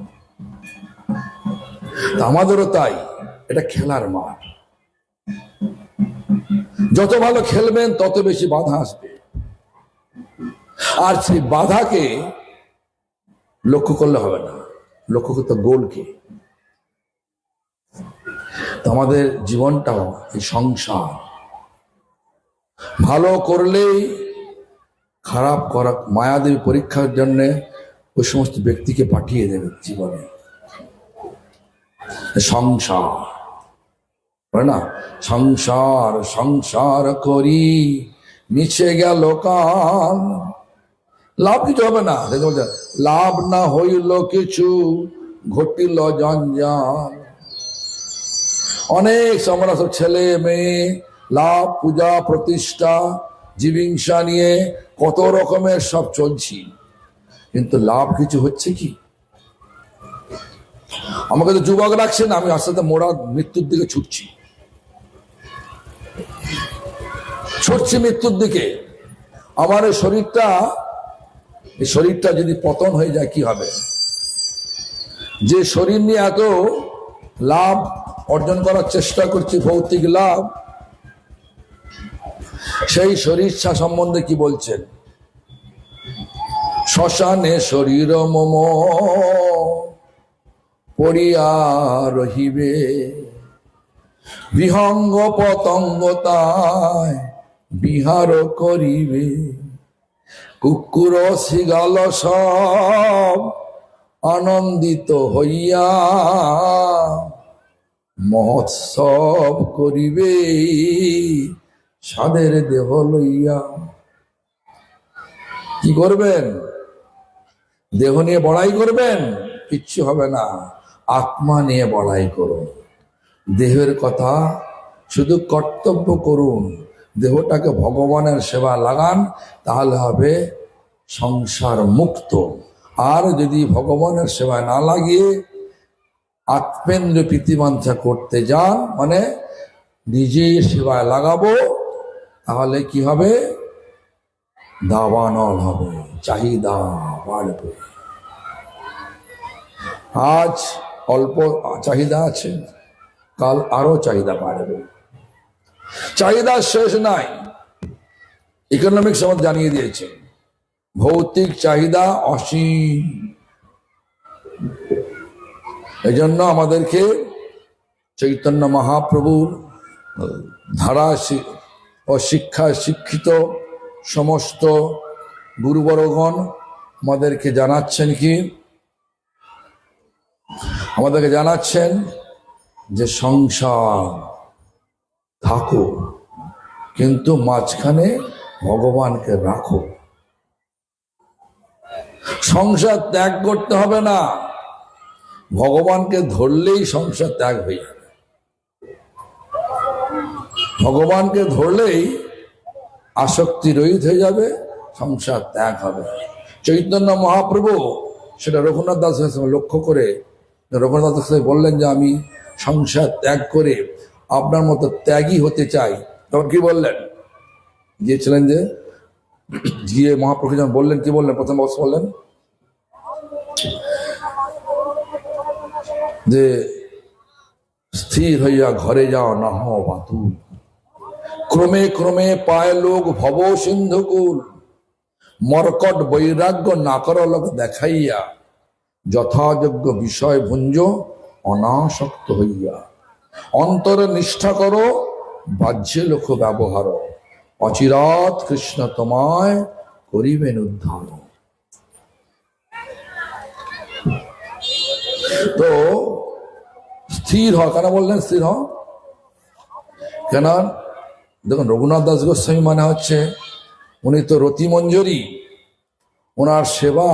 আমাদেরও তাই, এটা খেলার মাঠ। যত ভালো খেলবেন তত বেশি বাধা আসবে, আর সেই বাধাকে লক্ষ্য করলে হবে না, লক্ষ্য করতে গোলকে। আমাদের জীবনটাও এই সংসার, ভালো করলেই খারাপ করা, মায়াদেবী পরীক্ষার জন্য ওই সমস্ত ব্যক্তিকে পাঠিয়ে দেবে জীবনে। সংসার না, সংসার সংসার করি মিছে গেল কাল, লাভ কিছু হবে না। লাভ না হইল কিছু, ঘটিল জঞ্জাল। অনেক আমরা সব ছেলে মেয়ে লাভ, পূজা, প্রতিষ্ঠা, জীবিংসা নিয়ে কত রকমের সব চলছি, কিন্তু লাভ কিছু হচ্ছে কি? আমাকে তো যুবক রাখছেন, আমি আস্তে আস্তে মোড়া মৃত্যুর দিকে ছুটছি মৃত্যুর দিকে। আমার এই শরীরটা যদি পতন হয়ে যায় কি হবে? যে শরীর নিয়ে এত লাভ অর্জন করার চেষ্টা করছি, ভৌতিক লাভ, সেই শরীর সম্বন্ধে কি বলছেন? শ্মশানে শরীর মম পড়িয়া রহিবে, বিহঙ্গ পতঙ্গতায় বিহার করিবে, কুকুর শিগাল সব আনন্দিত হইয়া মহোৎসব করিবে সাদের দেহ লইয়া। কি করবেন? দেহ নিয়ে বড়াই করবেন? কিচ্ছু হবে না, আত্মা নিয়ে বড়াই করুন। দেহের কথা শুধু কর্তব্য করুন, দেহটাকে ভগবানের সেবা লাগান, তাহলে হবে সংসার মুক্ত। আর যদি ভগবানের সেবা না লাগিয়ে আত্মেন্দ্র প্রীতিবাঞ্ছা করতে যান, মানে নিজেই সেবায় লাগাবো, তাহলে কি হবে? দাবানল হবে, চাহিদা বাড়বে। আজ অল্প চাহিদা আছে, কাল আরো চাহিদা বাড়বে। চাহিদা শেষ নাই। ইকোনমিক্স আমাদের জানিয়ে দিয়েছে ভৌতিক চাহিদা অসীম। এই জন্য আমাদেরকে চৈতন্য মহাপ্রভুর ধারা ও শিক্ষায় শিক্ষিত সমস্ত গুরুবরগণ আমাদেরকে জানাচ্ছেন কি? আমাদেরকে জানাচ্ছেন যে সংসার থাকো, কিন্তু মাঝখানে ভগবানকে রাখো। সংসার ত্যাগ করতে হবে না, ভগবানকে ধরলেই সংসার ত্যাগ হয়ে যাবে। ভগবানকে ধরলেই আসক্তি রহিত হয়ে যাবে, সংসার ত্যাগ হবে। চৈতন্য মহাপ্রভু সেটা রঘুনাথ দাসের সঙ্গে লক্ষ্য করে রঘুনাথ দাস বললেন যে আমি সংসার ত্যাগ করে আপনার মতো ত্যাগী হতে চাই। তখন কি বললেন? গিয়েছিলেন যে গিয়ে মহাপ্রভু যখন বললেন, কি বললেন? প্রথম বক্স বললেন যে স্থির হইয়া ঘরে যাও না হো বাতুল, ক্রমে ক্রমে পায় লোক ভব সিন্ধুকুল, মর্কট বৈরাগ্য না কর লোক দেখাইয়া, যথাযোগ্য বিষয় ভুঞ্জ অনাসক্ত হইয়া, অন্তরে নিষ্ঠা করো বাহ্যে লোক ব্যবহার, অচিরাত কৃষ্ণ তোমায় করিবেন উদ্ধার। তো স্থির হ, কেন বললেন স্থির হ? কেন? দেখুন, রঘুনাথ দাস গোস্বামী মানে হচ্ছে উনি তো রতি মঞ্জুরি, ওনার সেবা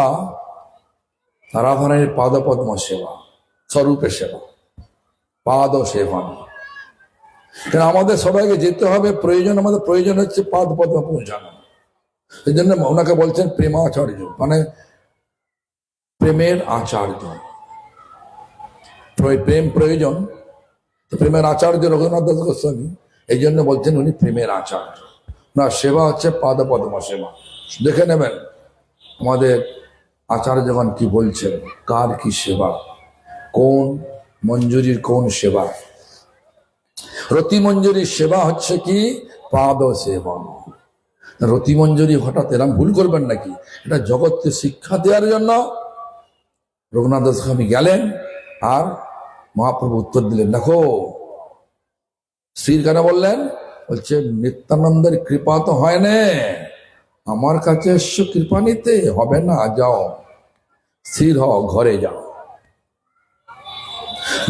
রাধারানীর পাদপদ্ম সেবা, স্বরূপের সেবা, পাদ সেবা। কেন আমাদের সবাইকে যেতে হবে, প্রয়োজন, আমাদের প্রয়োজন হচ্ছে পাদ পদ্ম পৌঁছানো। এই জন্য ওনাকে বলছেন প্রেমাচার্য, মানে প্রেমের আচার্য। প্রেম প্রয়োজন, তো প্রেমের আচার্য রঘুনাথ দাস গোস্বামী, এই জন্য বলছেন উনি প্রেমের আচার্য। ওনার সেবা হচ্ছে পাদ পদ্ম সেবা। দেখে নেবেন আমাদের আচার্যগণ কি বলছেন, কার কি সেবা, কোন মঞ্জুরির কোন সেবা। রতি মঞ্জুরির সেবা হচ্ছে কি? পাদ সেবন। রতি মঞ্জুরি হঠাৎ এরম ভুল করবেন নাকি? এটা জগৎকে শিক্ষা দেওয়ার জন্য রঘুনাথ দাস গোস্বামী গেলেন, আর মহাপ্রভু উত্তর দিলেন। দেখো স্থির কেন বললেন? বলছে নিত্যানন্দের কৃপা তো হয় না, আমার কাছে এসছো কৃপা নিতে, হবে না, যাও স্থির হও, ঘরে যাও,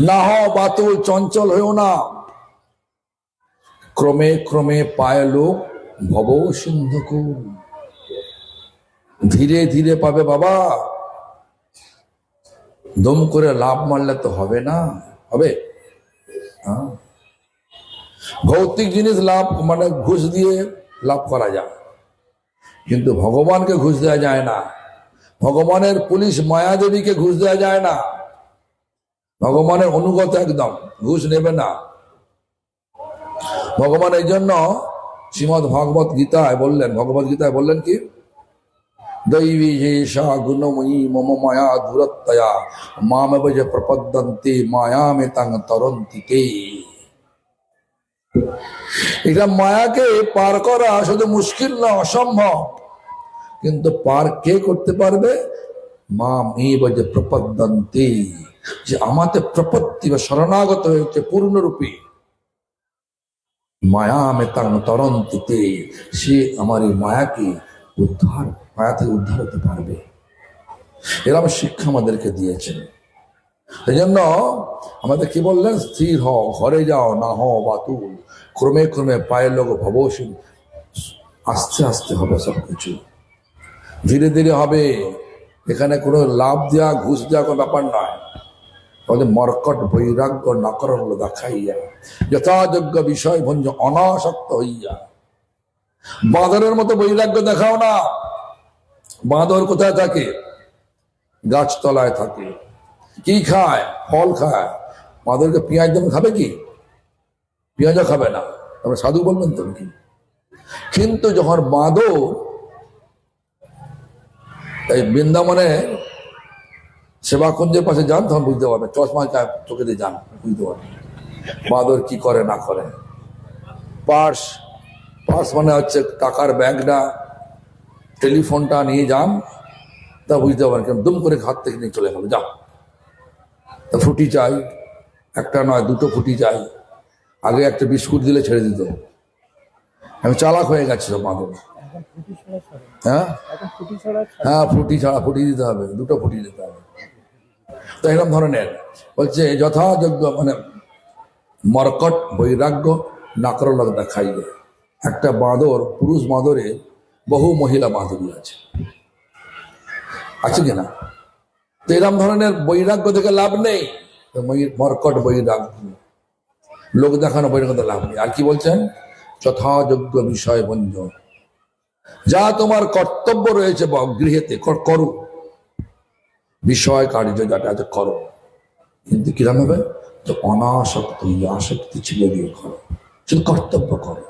না হও বাতুল, চঞ্চল হয়েও না। ক্রমে ক্রমে পায় লোক ভব সিন্ধুকুল, ধীরে ধীরে পাবে বাবা, দম করে লাভ মারলে তো হবে না। হবে? ভৌতিক জিনিস লাভ মানে ঘুষ দিয়ে লাভ করা যায়, কিন্তু ভগবানকে ঘুষ দেওয়া যায় না। ভগবানের পুলিশ মায়াদেবীকে ঘুষ দেওয়া যায় না। ভগবানের অনুগত একদম, ঘুষ নেবে না ভগবান। এই জন্য শ্রীমদ্ ভগবত গীতায় বললেন, ভগবত গীতায় বললেন কি, দৈবী যেষা গুণময়ী মম মায়া দুরত্তয়া মামেব যে প্রপদ্যন্তে মায়ামে তাং তরন্তি তে। এটা মায়াকে পার করা শুধু মুশকিল না, অসম্ভব, কিন্তু পার কে করতে পারবে? মামেব যে প্রপদ্যন্তে, যে আমাতে প্রপত্তি বা শরণাগত হয়েছে পূর্ণরূপী, মায়ামে তাং তরন্তি তে, সে আমার এই মায়াকে উদ্ধার, মায়া থেকে উদ্ধার হতে পারবে। এরকম শিক্ষা আমাদেরকে দিয়েছেন। এই জন্য আমাদের কি বললেন, স্থির হও, ঘরে যাও, না হও বাতুল, ক্রমে ক্রমে পায়ের লোক ভবসীন। আস্তে আস্তে হবে সবকিছু, ধীরে ধীরে হবে। এখানে কোনো লাভ দেওয়া ঘুষ দেওয়া কোনো ব্যাপার নয়। আমাদের মর্কট বৈরাগ্য নাকরণ দেখাইয়া যথাযোগ্য বিষয় ভঞ্জ অনাসক্ত হইয়া। বাঁদরের মতো বৈরাগ্য দেখাও না। বাঁদর কোথায় থাকে? গাছতলায় থাকে। কি খায়? ফল খায়। বাঁদরকে পেঁয়াজ দেবেন, খাবে কি? পেঁয়াজও খাবে না। তারপরে সাধু বলবেন তো কি? কিন্তু যখন বাঁদর এই বৃন্দাবনে সেবাকুঞ্জের পাশে যান, তখন বুঝতে পারবে, চশমা চোখে দিয়ে যান, বুঝতে পারবে বাঁদর কি করে না করে। পার্স, পার্স মানে হচ্ছে টাকার ব্যাগটা, টেলিফোনটা নিয়ে যান, তা বুঝতে পারেন। কেন দুম করে হাত থেকে নিয়ে চলে গেল, যা। তা ফুটি চাই, একটা নয় দুটো ফুটি চাই। আগে একটা বিস্কুট দিলে ছেড়ে দিত। আমি চালাক হয়ে গেছে সব বাঁদর। হ্যাঁ হ্যাঁ, ফুটি ছাড়া, ফুটি দিতে হবে, দুটো ফুটি দিতে হবে। তো এরকম ধরনের বলছে যথাযোগ্য মানে মর্কট বৈরাগ্য নাকরণ দেখাইবে। একটা বাঁদর, পুরুষ বাঁদরে বহু মহিলা বাঁদরী আছে, আছে কিনা? তো এরকম ধরনের বৈরাগ্য থেকে লাভ নেই। মর্কট বৈরাগ্য, লোক দেখানো বৈরাগ্য লাভ নেই। আর কি বলছেন? যথাযোগ্য বিষয় ভঞ্জন, যা তোমার কর্তব্য রয়েছে গৃহেতে করো, বিষয় কার্য যেটা আছে করো, কিন্তু কিরম হবে? তো অনাসক্ত, আসক্তি ছেড়ে দিয়ে করো, শুধু কর্তব্য করো।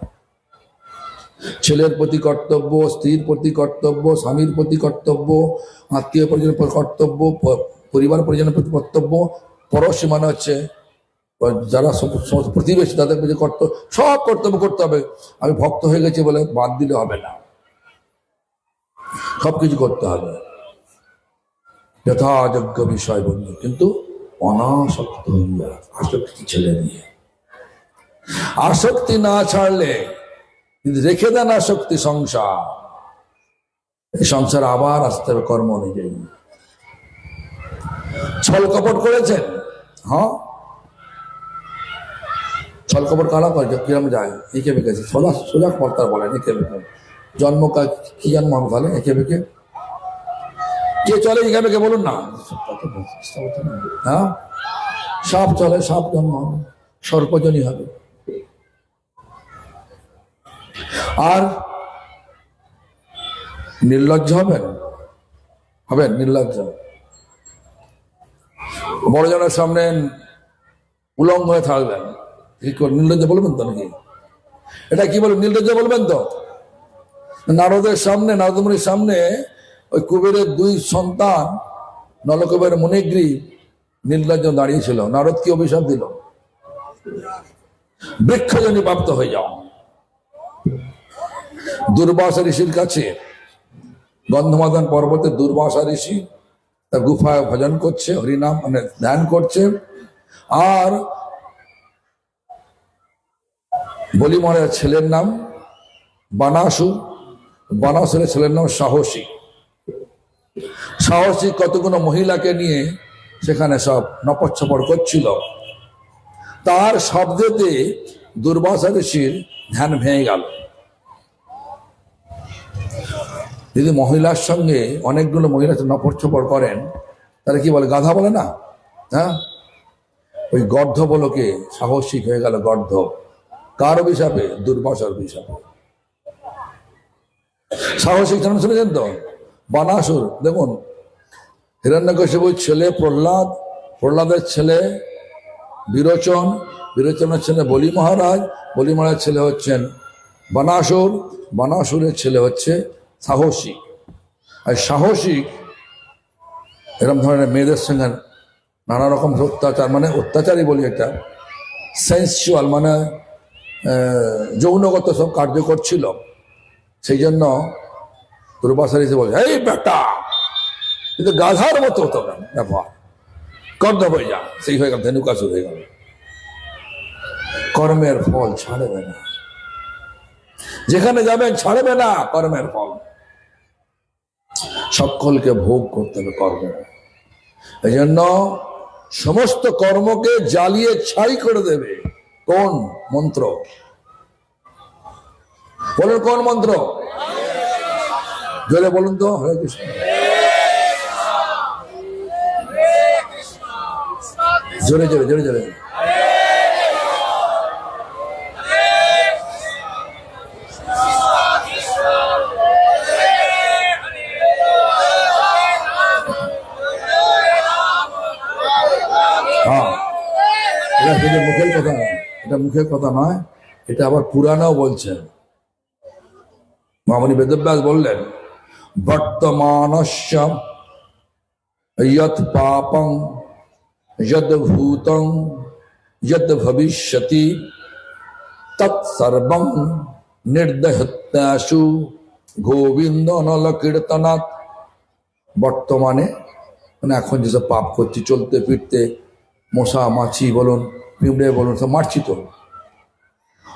ছেলের প্রতি কর্তব্য, স্ত্রীর প্রতি কর্তব্য, স্বামীর প্রতি কর্তব্য, আত্মীয় পরিজনের প্রতি কর্তব্য, পরিবার পরিজনের প্রতি কর্তব্য, পড়োশী মানে হচ্ছে যারা প্রতিবেশী, তাদের প্রতি কর্তব্য, সব কর্তব্য করতে হবে। আমি ভক্ত হয়ে গেছি বলে বাদ দিলে হবে না, সবকিছু করতে হবে যথাযোগ্য বিষয় বন্ধু, কিন্তু অনাসক্ত হইয়া, আসক্তি ছেড়ে দিয়ে। আসক্তি না ছাড়লে, কিন্তু রেখে দেন আসক্তি সংসার, এই সংসার আবার আসতে হবে কর্ম অনুযায়ী। ছল কপট করেছেন, হ্যাঁ, ছল কপট কারা করে? কিরম যায় একে বেঁকে, সোজা সোজা কর্তার বলেন একে বেঁকে। জন্ম কি জন্ম হবে তাহলে একে বেঁকে? কে চলে একে বেঁকে বলুন না? হ্যাঁ, সাপ চলে, সাপ জন্ম হবে, সর্পজনী হবে। আর নির্লজ্জ হবেন, হবেন নির্লজ্জ। বড়জনের সামনে উলঙ্গ হয়ে থাকবেন, নির্লজ্জ বলবেন তো নাকি? এটা কি বলবেন? নির্লজ্জ বলবেন তো? নারদের সামনে, নারদ মুনির সামনে ওই কুবেরের দুই সন্তান নলকুবের মুনিগ্রীব নির্লজ্জ দাঁড়িয়েছিল। নারদ কি অভিশাপ দিল? বৃক্ষজনী প্রাপ্ত হয়ে যাও। দুর্বাসা ঋষির কাছে, গন্ধমাদন পর্বতে দুর্বাসা ঋষি তার গুফায় ভজন করছে, হরিনাম মানে ধ্যান করছে। আর বলি মহারাজের ছেলের নাম বানাসু, বানাসুর ছেলের নাম সাহসী। সাহসী কতগুলো মহিলাকে নিয়ে সেখানে সব নপচ্ছপড় করছিল। তার শব্দেতে দুর্বাসা ঋষির ধ্যান ভেঙে গেল। যদি মহিলার সঙ্গে অনেকগুলো মহিলা নপচ্ছপড় করেন, তাহলে কি বলে? গাধা বলে না? হ্যাঁ, ওই গর্ধ বলকে সাহসিক হয়ে গেল গর্ধ। কার অভিশাপে? দুর্বাসার অভিশাপে। সাহসিক নাম শুনেছেন তো? বানাসুর। দেখুন, হিরণ্যকশিপুর ছেলে প্রহ্লাদ, প্রহ্লাদের ছেলে বিরোচন, বিরোচনের ছেলে বলি মহারাজ, বলি মহারাজ ছেলে হচ্ছেন বানাসুর, বানাসুরের ছেলে হচ্ছে সাহসী। আর সাহসী এরকম ধরনের মেয়েদের সঙ্গে নানা রকম অত্যাচার, মানে অত্যাচারই বলি এটা, সেন্সুয়াল মানে যৌনগত সব কার্য করছিল। সেই জন্য দুর্বাসা এসে বলছে, এই বেটা, কিন্তু গাধার মতো হতো না ব্যাপার, কর্দ হয়ে যা। সেই হয়ে গেল, ধেনুকাসুর হয়ে গেল। কর্মের ফল ছাড়বে না, যেখানে যাবেন ছাড়বে না কর্মের ফল। সকলকে ভোগ করতে হবে কর্ম। এই জন্য সমস্ত কর্মকে জ্বালিয়ে ছাই করে দেবে। কোন মন্ত্র? বলুন কোন মন্ত্র? জোরে বলুন তো। হরে কৃষ্ণ। জোরে জোরে জোরে জোরে। হ্যাঁ, এটা শুধু মুখের কথা নয়, এটা মুখের কথা নয়, এটা আবার পুরাণেও বলছেন। মামনি বেদব্যাস বললেন, বর্তমানস্য ইয়ৎ পাপং যদ ভূতং যদ ভবিষ্যতি তৎসর্বং নির্দহত্যাসু গোবিন্দ নল কীর্তনাৎ। বর্তমানে মানে এখন যেসব পাপ করছি, চলতে ফিরতে মশা মাছি বলুন, পিঁপড়ে বলুন, সব মারছি তো,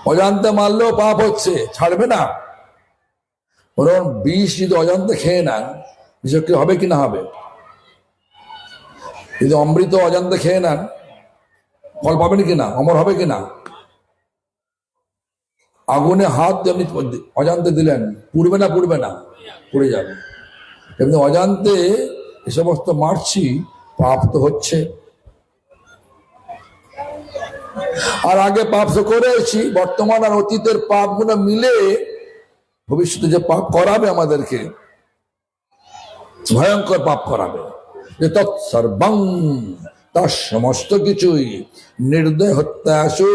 অজান্তে মারলেও পাপ হচ্ছে, ছাড়বে না। বরং বিষ যদি অজান্তে খেয়ে নেন, বিষক্রিয়া হবে কি না হবে? যদি অমৃত অজান্তে খেয়ে নেন, ফল পাবেন কিনা? অমর হবে কিনা? আগুনে হাত যেমনি অজান্তে দিলেন, পুড়বে না? পুড়বে না, পুড়ে যাবে। এমনি অজান্তে এ সমস্ত মারছি, পাপ তো হচ্ছে। আর আগে পাপ তো করেছি, বর্তমান আর অতীতের পাপগুলো মিলে ভবিষ্যতে যে পাপ করাবে আমাদেরকে, ভয়ঙ্কর পাপ করাবে, যে তৎসর্বং, তার সমস্ত কিছুই নির্দয় হত্যাসু,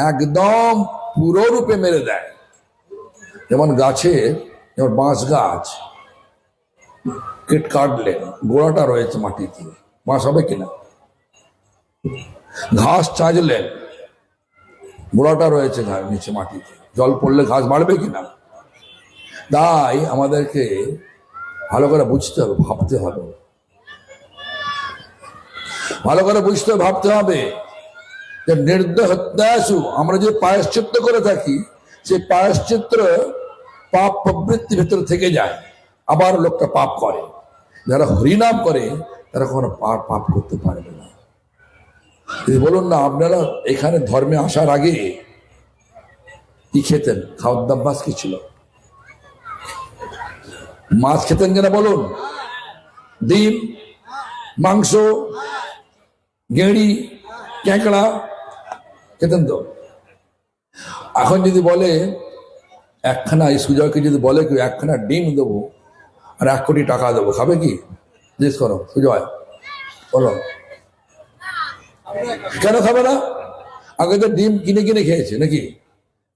একদম পুরো রূপে মেরে দেয়। যেমন গাছের, যেমন বাঁশ গাছ কেট কাটলেন, গোড়াটা রয়েছে মাটিতে, বাঁশ হবে কিনা? ঘাস চাঁচলেন, গোড়াটা রয়েছে নিচে মাটিতে, জল পড়লে ঘাস বাড়বে কিনা? তাই আমাদেরকে ভালো করে বুঝতে হবে, ভাবতে হবে, ভালো করে বুঝতে ভাবতে হবে যে নির্দয় হত্যাসু, আমরা যে প্রায়শ্চিত্ত করে থাকি, সেই প্রায়শ্চিত্ত পাপ প্রবৃত্তি ভেতরে থেকে যায়, আবার লোকটা পাপ করে। যারা হরিনাম করে তারা কখনো পাপ করতে পারবে না। বলুন না, আপনারা এখানে ধর্মে আসার আগে কি খেতেন? খাওয়ার অভ্যাস কি ছিল? মাছ খেতেন কিনা বলুন? ডিম, মাংস, গেঁড়ি, ক্যাঁকড়া খেতেন তো? এখন যদি বলে একখানা, এই সুজয়কে যদি বলে কেউ একখানা ডিম দেবো আর 1 কোটি টাকা দেবো, খাবে কি? জিজ্ঞেস করো সুজয়, বলো কেন খাবে না? আগে তো ডিম কিনে কিনে খেয়েছে নাকি,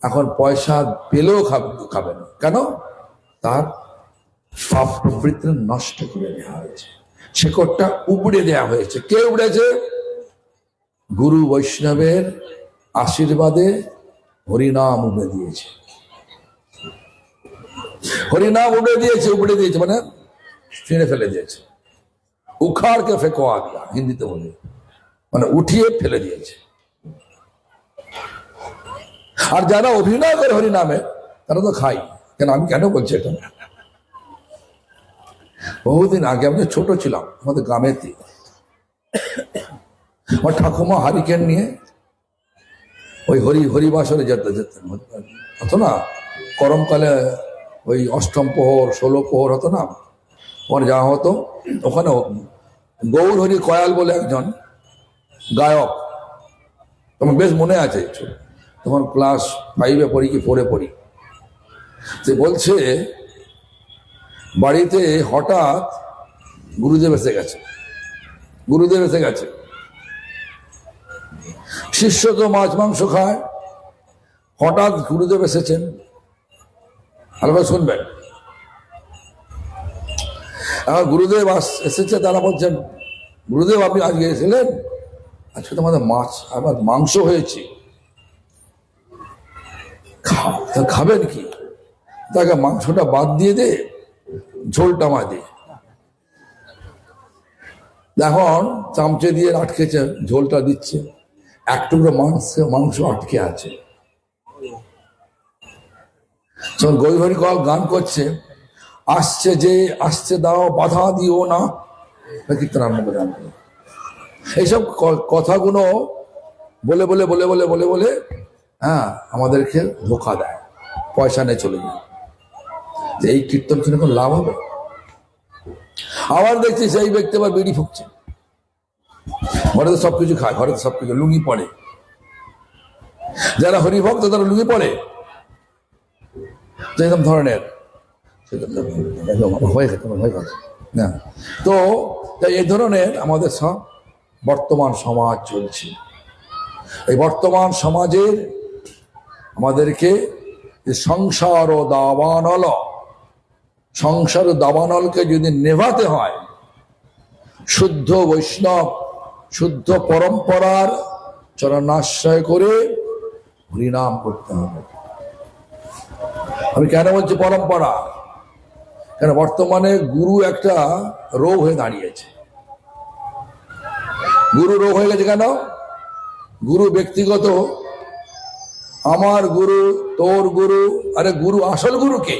এখন পয়সা পেলেও খাবে না। কেন? তার পাপ প্রবৃত্তি নষ্ট করে দেওয়া হয়েছে, শেকড়টা উপড়ে দেওয়া হয়েছে। কে উপড়েছে? গুরু বৈষ্ণবের আশীর্বাদে হরিনাম উপড়ে দিয়েছে, হরিনাম উপড়ে দিয়েছে, উপড়ে দিয়েছে মানে ছিঁড়ে ফেলে দিয়েছে। উখাড় কে ফেকোয়া দিয়া, হিন্দিতে বলে, মানে উঠিয়ে ফেলে দিয়েছে। আর যারা অভিনয় করে হরিনামে, তারা তো খাই। কেন আমি কেন বলছি এটা? বহুদিন আগে আমি ছোট ছিলাম, আমাদের গ্রামেতে আমার ঠাকুমা হারিকেন নিয়ে ওই হরিবাসরে যেতেন। হতো না গরমকালে, ওই 8ম প্রহর 16 প্রহর হতো না, ওখানে যাওয়া হতো। ওখানে গৌর হরি কয়াল বলে একজন গায়ক, তোমার বেশ মনে আছে, তখন ক্লাস 5-এ পড়ি কি 4-এ পড়ি। সে বলছে বাড়িতে হঠাৎ গুরুদেব এসে গেছে। শিষ্য তো মাছ মাংস খায়, হঠাৎ গুরুদেব এসেছেন। আরেকবার শুনবেন। এখন গুরুদেব এসেছে, তারা বলছেন গুরুদেব আপনি আজকে এসেছিলেন, আজকে তো আমাদের আমার মাংস হয়েছে, খাবেন কি? তাকে মাংসটা বাদ দিয়ে দে, ঝোলটা মা দে। এখন চামচে দিয়ে আটকেছে, ঝোলটা দিচ্ছে, এক টুকরো মাংস আটকে আছে। যখন গৈহরি কল গান করছে, আসছে যে আসছে দাও বাধা দিও না, কীর্তন আরম্ভ করে গান করে। এইসব কথাগুলো বলে বলে বলে বলে বলে বলে আমাদেরকে ধোকা দেয়, পয়সা নিয়ে চলে যায়। যে এই কীর্তন শুনে কোনো লাভ হবে? আবার দেখছি সেই ব্যক্তি আবার বিড়ি ফুঁকছে। ঘরে তো সবকিছু খায়, ঘরে তো সবকিছু, লুঙ্গি পড়ে। যারা হরিভক্ত তারা লুঙ্গি পড়ে, এরকম ধরনের না। তো এই ধরনের আমাদের সব বর্তমান সমাজ চলছে। এই বর্তমান সমাজের আমাদেরকে সংসার ও দাবানলকে যদি নেভাতে হয়, শুদ্ধ বৈষ্ণব শুদ্ধ পরম্পরার চরণাশ্রয় করে হরিনাম করতে হবে। আমি কেন বলছি পরম্পরা? কেন বর্তমানে গুরু একটা রোগ হয়ে দাঁড়িয়েছে। গুরু রোগ হয়ে গেছে কেন? গুরু ব্যক্তিগত, আমার গুরু, তোর গুরু। আরে গুরু, আসল গুরু কে?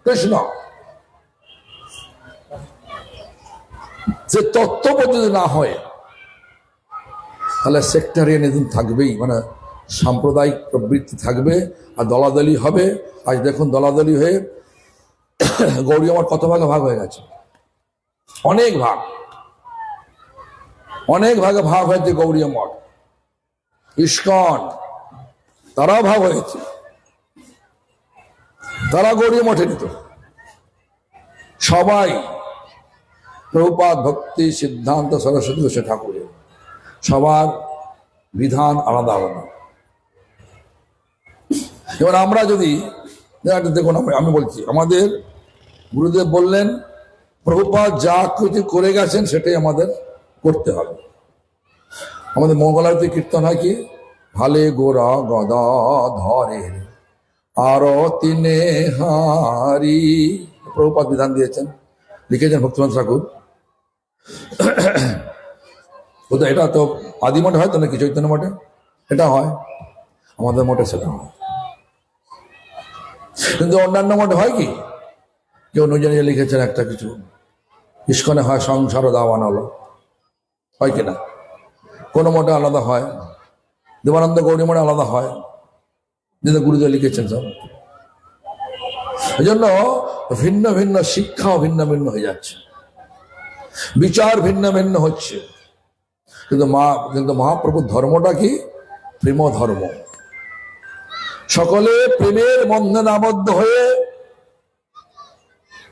কৃষ্ণ। যে তত্ত্ব যদি না হয়, তাহলে সেক্টারিয়ানিজম থাকবেই, মানে সাম্প্রদায়িক প্রবৃত্তি থাকবে, আর দলাদলি হবে। আজ দেখুন দলাদলি হয়ে গৌড়ীয় মঠ কত ভাগে ভাগ হয়ে গেছে, অনেক ভাগে ভাগ হয়েছে গৌড়ীয় মঠ। ইস্কন তারাও ভাগ হয়েছে, তারা গৌড়ীয় মঠে নিত। সবাই প্রভুপাদ ভক্তি সিদ্ধান্ত সরস্বতী ঘোষ ঠাকুরের, সবার বিধান আলাদা আলাদা। এবার আমরা যদি দেখুন, আমি বলছি, আমাদের গুরুদেব বললেন প্রভুপাদ যা কিছু করে গেছেন সেটাই আমাদের করতে হবে। আমাদের মঙ্গলারতি কীর্তন হয় কি, ভালে গোরা গদা ধরে আরতি নেহারি, প্রভুপাদ বিধান দিয়েছেন, লিখেছেন ভক্তিবন্ত ঠাকুর। এটা তো আদি মঠে হয় তো নাকি, চৈতন্য মঠে এটা হয়, আমাদের মঠে সেটা হয়। কিন্তু অন্যান্য মঠে হয় কি, কেউ নিজে নিজে লিখেছেন একটা কিছু। ইস্কনে হয় সংসার দাওয়ানল, হয় কিনা? কোনো মঠে আলাদা হয়, দেবানন্দ গৌরী মঠে আলাদা হয়, যেটা গুরুদেব লিখেছেন সব। এই জন্য ভিন্ন ভিন্ন শিক্ষাও ভিন্ন ভিন্ন হয়ে যাচ্ছে, বিচার ভিন্ন ভিন্ন হচ্ছে। কিন্তু মহাপ্রভুর ধর্মটা কি? প্রেম ধর্ম। সকলে প্রেমের বন্ধনে আবদ্ধ হয়ে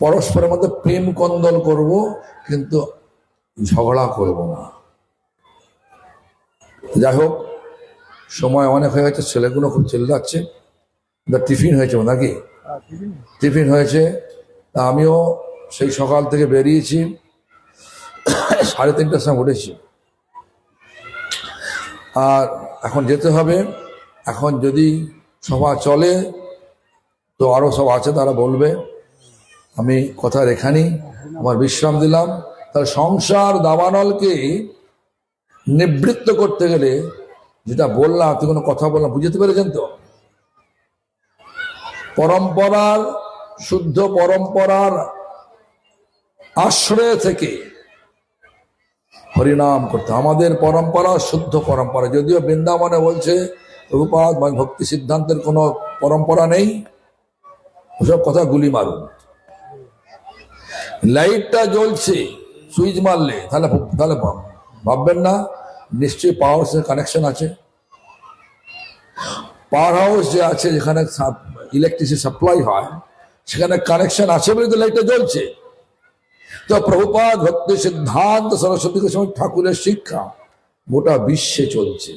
পরস্পরের মধ্যে প্রেম কন্দল করব, কিন্তু ঝগড়া করব না। যাই হোক, সময় অনেক হয়ে গেছে, ছেলেগুলো খুব চিল্লাচ্ছে। টিফিন হয়েছে নাকি? টিফিন হয়েছে। আমিও সেই সকাল থেকে বেরিয়েছি, 3:30টার সময় উঠেছি, আর এখন যেতে হবে। এখন যদি সভা চলে তো আরো সব আছে, তারা বলবে। আমি কথা এখানেই আমার বিশ্রাম দিলাম। তাহলে সংসার দাবানলকে নিবৃত্ত করতে গেলে যেটা বললাম, আপনি কোনো কথা বললাম, বুঝতে পেরেছেন তো? পরম্পরার, শুদ্ধ পরম্পরার আশ্রয় থেকে হরিনাম করতে। আমাদের পরম্পরা শুদ্ধ পরম্পরা। যদিও বৃন্দাবনে বলছে প্রভুপাদ ভক্তি সিদ্ধান্তের কোনো পরম্পরা নেই, ওসব কথা গুলি মারুন। লাইটটা জ্বলছে, সুইচ মারলে তাহলে ভাববেন না নিশ্চয়ই পাওয়ার কানেকশন আছে। পাওয়ার হাউস যে আছে, যেখানে ইলেকট্রিসিটি সাপ্লাই হয়, সেখানে কানেকশন আছে বলে তো লাইটটা জ্বলছে। তো প্রভুপাদ ভক্তি সিদ্ধান্ত সরস্বতী গোস্বামী ঠাকুরের শিক্ষা গোটা বিশ্বে চলছে,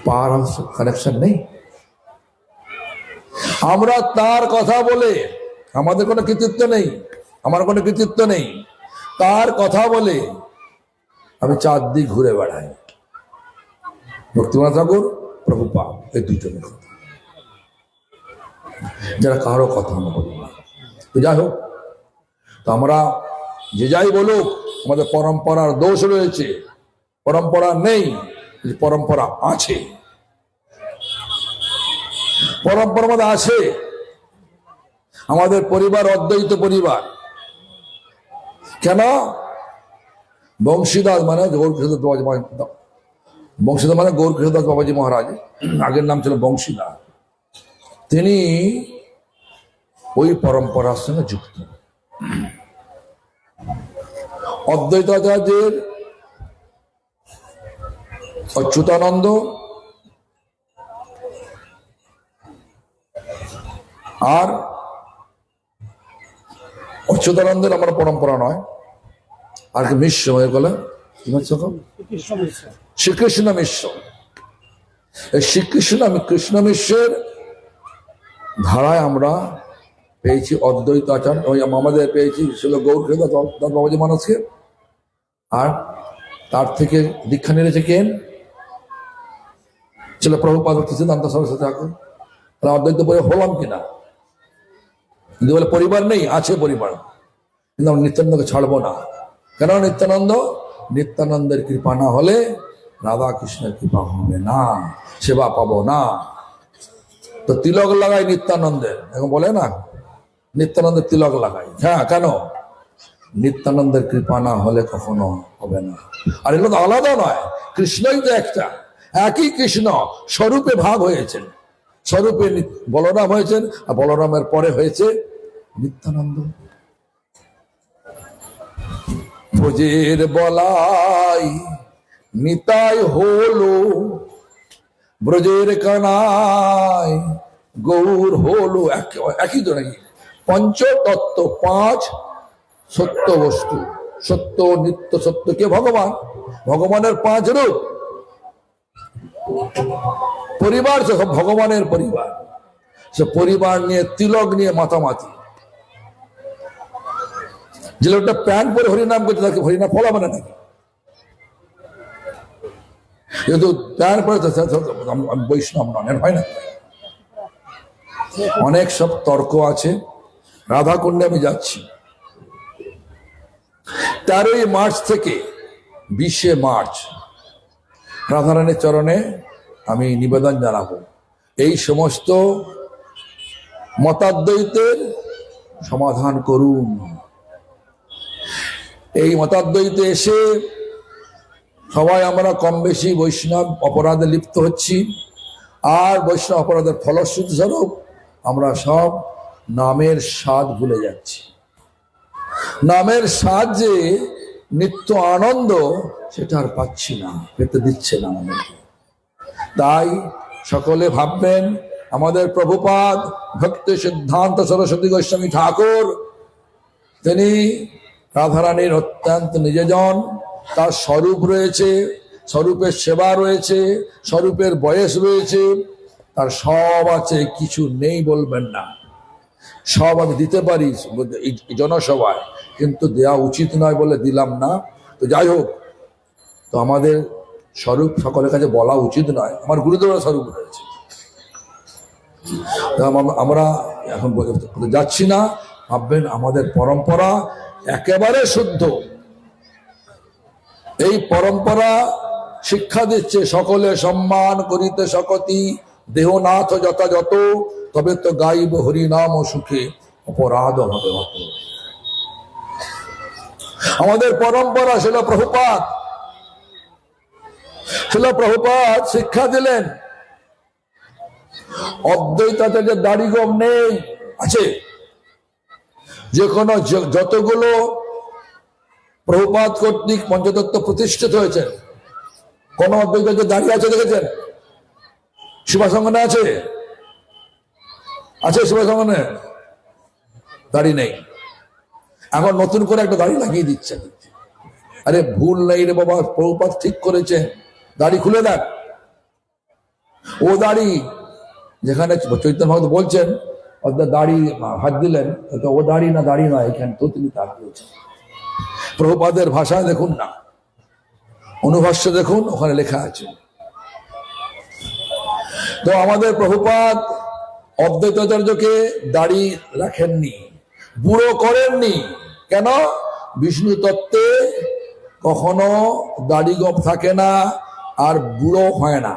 পাওয়ার হাউস কানেকশন নেই। আমরা তার কথা বলে, আমাদের কোনো কৃতিত্ব নেই, আমার কোনো কৃতিত্ব নেই, তার কথা বলে আমি চারদিক ঘুরে বেড়াই। ভক্তিনাথ ঠাকুর, প্রভুপাদ, এই দুজনের কথা, যারা কারো কথা আমরা বলি না। তো যাই হোক, তো আমরা যে যাই বলুক, আমাদের পরম্পরার দোষ রয়েছে, পরম্পরা নেই, পরম্পরা আছে, পরম্পরার মধ্যে আছে। আমাদের পরিবার অদ্বৈত পরিবার। কেন? বংশীদাস মানে গৌরকৃষ্ণদাস বাবাজি, বংশীদাস মানে গৌরকৃষ্ণদাস বাবাজি মহারাজ, আগের নাম ছিল বংশীদাস। তিনি ওই পরম্পরার সঙ্গে যুক্ত। অদ্বৈতাচার্যের অচ্যুতানন্দ আর অচ্যুতানন্দের আমার পরম্পরা নয়, আর কি মিশ্র হয়ে গেল শ্রীকৃষ্ণ মিশ্র। এই কৃষ্ণ মিশ্রের ধারায় আমরা পেয়েছি অদ্বৈত আচার্য, আমাদের পেয়েছি ছিল গৌরকৃষ্ণদাস বাবাজি মানুষকে, আর তার থেকে দীক্ষা নিয়েছে কেন? ছিল প্রভুপাদ সিদ্ধান্ত সরস্বতী ঠাকুর। অদ্বৈত পরিবার হলাম কিনা? কিন্তু বলে পরিবার নেই, আছে পরিবার, কিন্তু আমরা নিত্যানন্দকে ছাড়বো না। কেন? নিত্যানন্দের কৃপা না হলে রাধা কৃষ্ণের কৃপা হবে না, সেবা পাবো না। তো তিলক লাগাই নিত্যানন্দের, এখন বলে না নিত্যানন্দের তিলক লাগাই। হ্যাঁ, কেন? নিত্যানন্দের কৃপা না হলে কখনো হবে না। আর এগুলো তো আলাদা নয়, কৃষ্ণই তো একটা, একই কৃষ্ণ, স্বরূপে ভাগ হয়েছেন। স্বরূপে বলরাম হয়েছেন, আর বলরামের পরে হয়েছে নিত্যানন্দ। ব্রজের বলাই নিতাই হলো, ব্রজের কানাই গৌর হলো, একই তো নাকি? পঞ্চতত্ত্ব, পাঁচ সত্য বস্তু, সত্য, নিত্য সত্য কে? ভগবান। ভগবানের পাঁচ রূপ। পরিবার ভগবানের পরিবার, সে পরিবার নিয়ে তিলক নিয়ে মাতামাতি। যে লোকটা প্যান্ট পরে হরিনাম করছে তাকে হরিনাম ফলা মানে নাকি? কিন্তু প্যান্ট পরে বৈষ্ণব নন, হয় না? অনেক সব তর্ক আছে। রাধাকুণ্ডে আমি যাচ্ছি 13ই মার্চ থেকে 20শে মার্চ, রাধারানীর চরণে আমি নিবেদন জানাবো, এই সমস্ত মতাদ্বৈতের সমাধান করুন। এই মতাদ্বৈতে এসে সবাই আমরা কম বেশি বৈষ্ণব অপরাধে লিপ্ত হচ্ছি, আর বৈষ্ণব অপরাধের ফলশ্রুতি স্বরূপ আমরা সব নামের স্বাদ ভুলে যাচ্ছি। নামের স্বাদ যে নিত্য আনন্দ, সেটা আর পাচ্ছি না, পেতে দিচ্ছে না আমাদেরকে। তাই সকলে ভাববেন, আমাদের প্রভুপাদ ভক্তি সিদ্ধান্ত সরস্বতী গোস্বামী ঠাকুর, তিনি রাধারানীর অত্যন্ত নিজজন। তার স্বরূপ রয়েছে, স্বরূপের সেবা রয়েছে, স্বরূপের বয়স রয়েছে, তার সব আছে, কিছু নেই বলবেন না। সব আমি দিতে পারি জনসভায়, কিন্তু দেওয়া উচিত নয় বলে দিলাম না। তো যাই হোক, তো আমাদের স্বরূপ সকলের কাছে বলা উচিত নয়। আমার গুরুদেবের স্বরূপ রয়েছে, আমরা এখন যাচ্ছি না। ভাববেন আমাদের পরম্পরা একেবারে শুদ্ধ। এই পরম্পরা শিক্ষা দিচ্ছে সকলে সম্মান করিতে সকতি, দেহনাথ যথাযথ, তবে তো গাইব হরিনাম সুখে, অপরাধ হবে হত। আমাদের পরম্পরা ছিল প্রভুপাদ, শিক্ষা দিলেন। অদ্বৈতাচার্যের দাড়ি গোঁফ নেই, আছে। যে কোনো যতগুলো প্রভুপাদ কর্তৃক পঞ্চতত্ত্ব প্রতিষ্ঠিত হয়েছে, কোন অদ্বৈতাচার্যের দাড়ি আছে দেখেছেন? সেবাসঙ্গনে আছে? আছে সেবাসঙ্গনে? দাড়ি নেই। এখন নতুন করে একটা দাড়ি লাগিয়ে দিচ্ছে। আরে ভুল নেই রে বাবা, প্রভুপাদ ঠিক করেছে, দাড়ি খুলে দেখ। ও দাড়ি যেখানে চৈতন্য ভক্ত বলছেন দাড়ি হাত দিলেন, ও দাড়ি না, দাড়ি নয়, এখানে তো তিনি তার দিয়েছেন। প্রভুপাদের ভাষায় দেখুন না, অনুভাষ্য দেখুন, ওখানে লেখা আছে। তো আমাদের প্রভুপাদ অদ্বৈতাচার্যকে দাড়ি রাখেননি, বুড়ো করেননি। কেন? বিষ্ণু তত্ত্বে কখনো দাড়ি গোপ থাকে না, আর বুড়ো হয় না।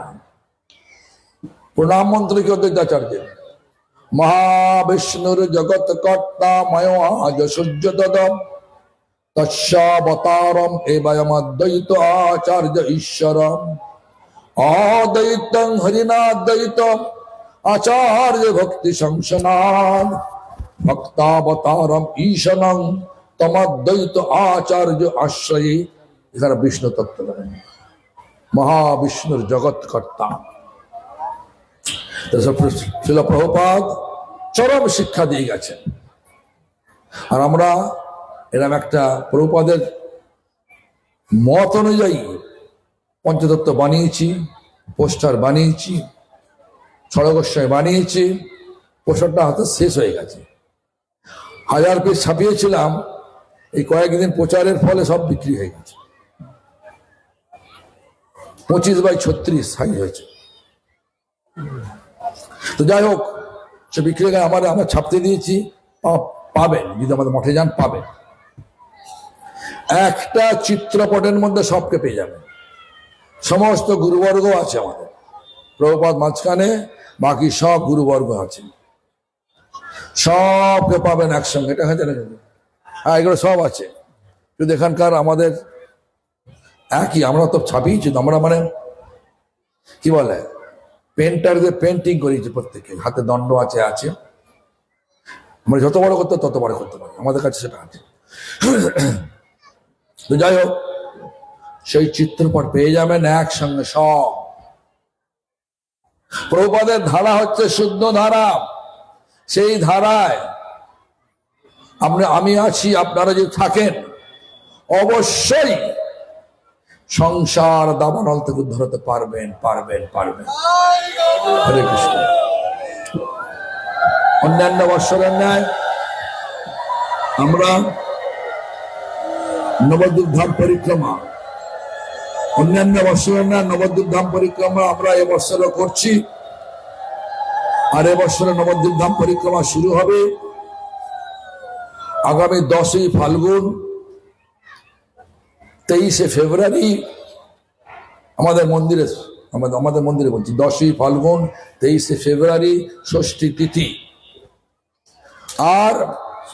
প্রণাম মন্ত্র কি অদ্বৈতাচার্যের? মহাবিষ্ণুর জগৎ কর্তা ময় সূর্য দদম তস্যাবতারম এবয়মদ্বৈত আচার্য ঈশ্বরম অদ্বৈতং হরিনাদ্বৈতম আচার্য ভক্তি সংসনাদ ভক্তাবতারম ঈশনং তমদ্বৈত আচার্য আশ্রয়ে। এখানে বিষ্ণু তত্ত্ব বলেন, মহাবিষ্ণুর জগৎ কর্তা। শিল প্রভুপাদ চরম শিক্ষা দিয়ে গেছেন। আর আমরা এরকম একটা প্রভুপাদের মত অনুযায়ী পঞ্চতত্ত্ব বানিয়েছি, পোস্টার বানিয়েছি, ছড়গোস্বামী বানিয়েছি। পোস্টারটা হাতে শেষ হয়ে গেছে, 1000 পিস ছাপিয়েছিলাম, এই কয়েকদিন প্রচারের ফলে সব বিক্রি হয়ে গেছে। 25x36 সাইজ হয়েছে। তো যাই হোক, সে বিক্রি হয়ে আমরা ছাপতে দিয়েছি, পাবেন যদি আমাদের মঠে যান, পাবেন। একটা চিত্রপটের মধ্যে সবকে পেয়ে যাবেন, সমস্ত গুরুবর্গ আছে আমাদের, প্রভুপাদ মাঝখানে, বাকি সব গুরুবর্গ আছে, সবকে পাবেন একসঙ্গে। এটা হয়েছে না? হ্যাঁ, এগুলো সব আছে। কিন্তু এখানকার আমাদের একই, আমরা তো ছাপিয়েছি, আমরা মানে কি বলে পেন্টারদের পেন্টিং করিয়েছি, প্রত্যেকে হাতে দণ্ড আছে। আমরা যত বড় করতে তত বড় করতে পারি, আমাদের কাছে সেটা আছে। তো যাই হোক, সেই চিত্রপট পেয়ে যাবেন একসঙ্গে সব। প্রভুপাদের ধারা হচ্ছে শুদ্ধ ধারা। সেই ধারায় আমি আছি, আপনারা যদি থাকেন, অবশ্যই সংসার দাবানল থেকে উদ্ধার হতে পারবেন। হরে কৃষ্ণ। অন্যান্য বৎসরের ন্যায় আমরা নবদ্বীপ ধাম পরিক্রমা, অন্যান্য বৎসরের ন্যায় নবদ্বীপ ধাম পরিক্রমা আমরা এবছরও করছি। আর এবছরে নবদ্বীপ ধাম পরিক্রমা শুরু হবে আগামী 10ই ফাল্গুন, 23শে ফেব্রুয়ারি আমাদের মন্দিরে বলছি, 10ই ফাল্গুন 23শে ফেব্রুয়ারি ষষ্ঠী তিথি। আর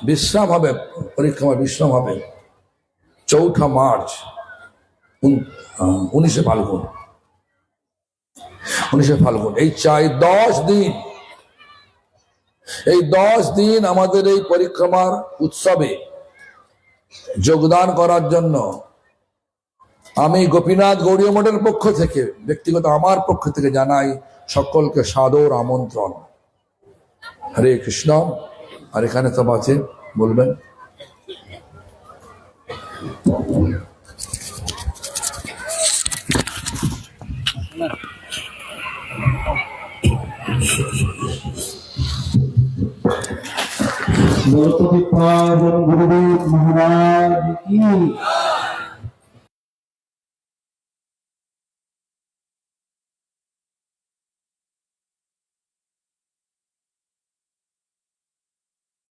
বিশ্রাম হবে, পরিক্রমা বিশ্রাম হবে 4 মার্চ, 19শে ফাল্গুন। এই 10 দিন, এই 10 দিন আমাদের এই পরিক্রমার উৎসবে যোগদান করার জন্য আমি গোপীনাথ গৌড়ীয় মঠের পক্ষ থেকে, ব্যক্তিগত আমার পক্ষ থেকে জানাই সকলকে সাদর আমন্ত্রণ। হরে কৃষ্ণ। আর এখানে সব আছে, বলবেন। गुरुदेव महाराज की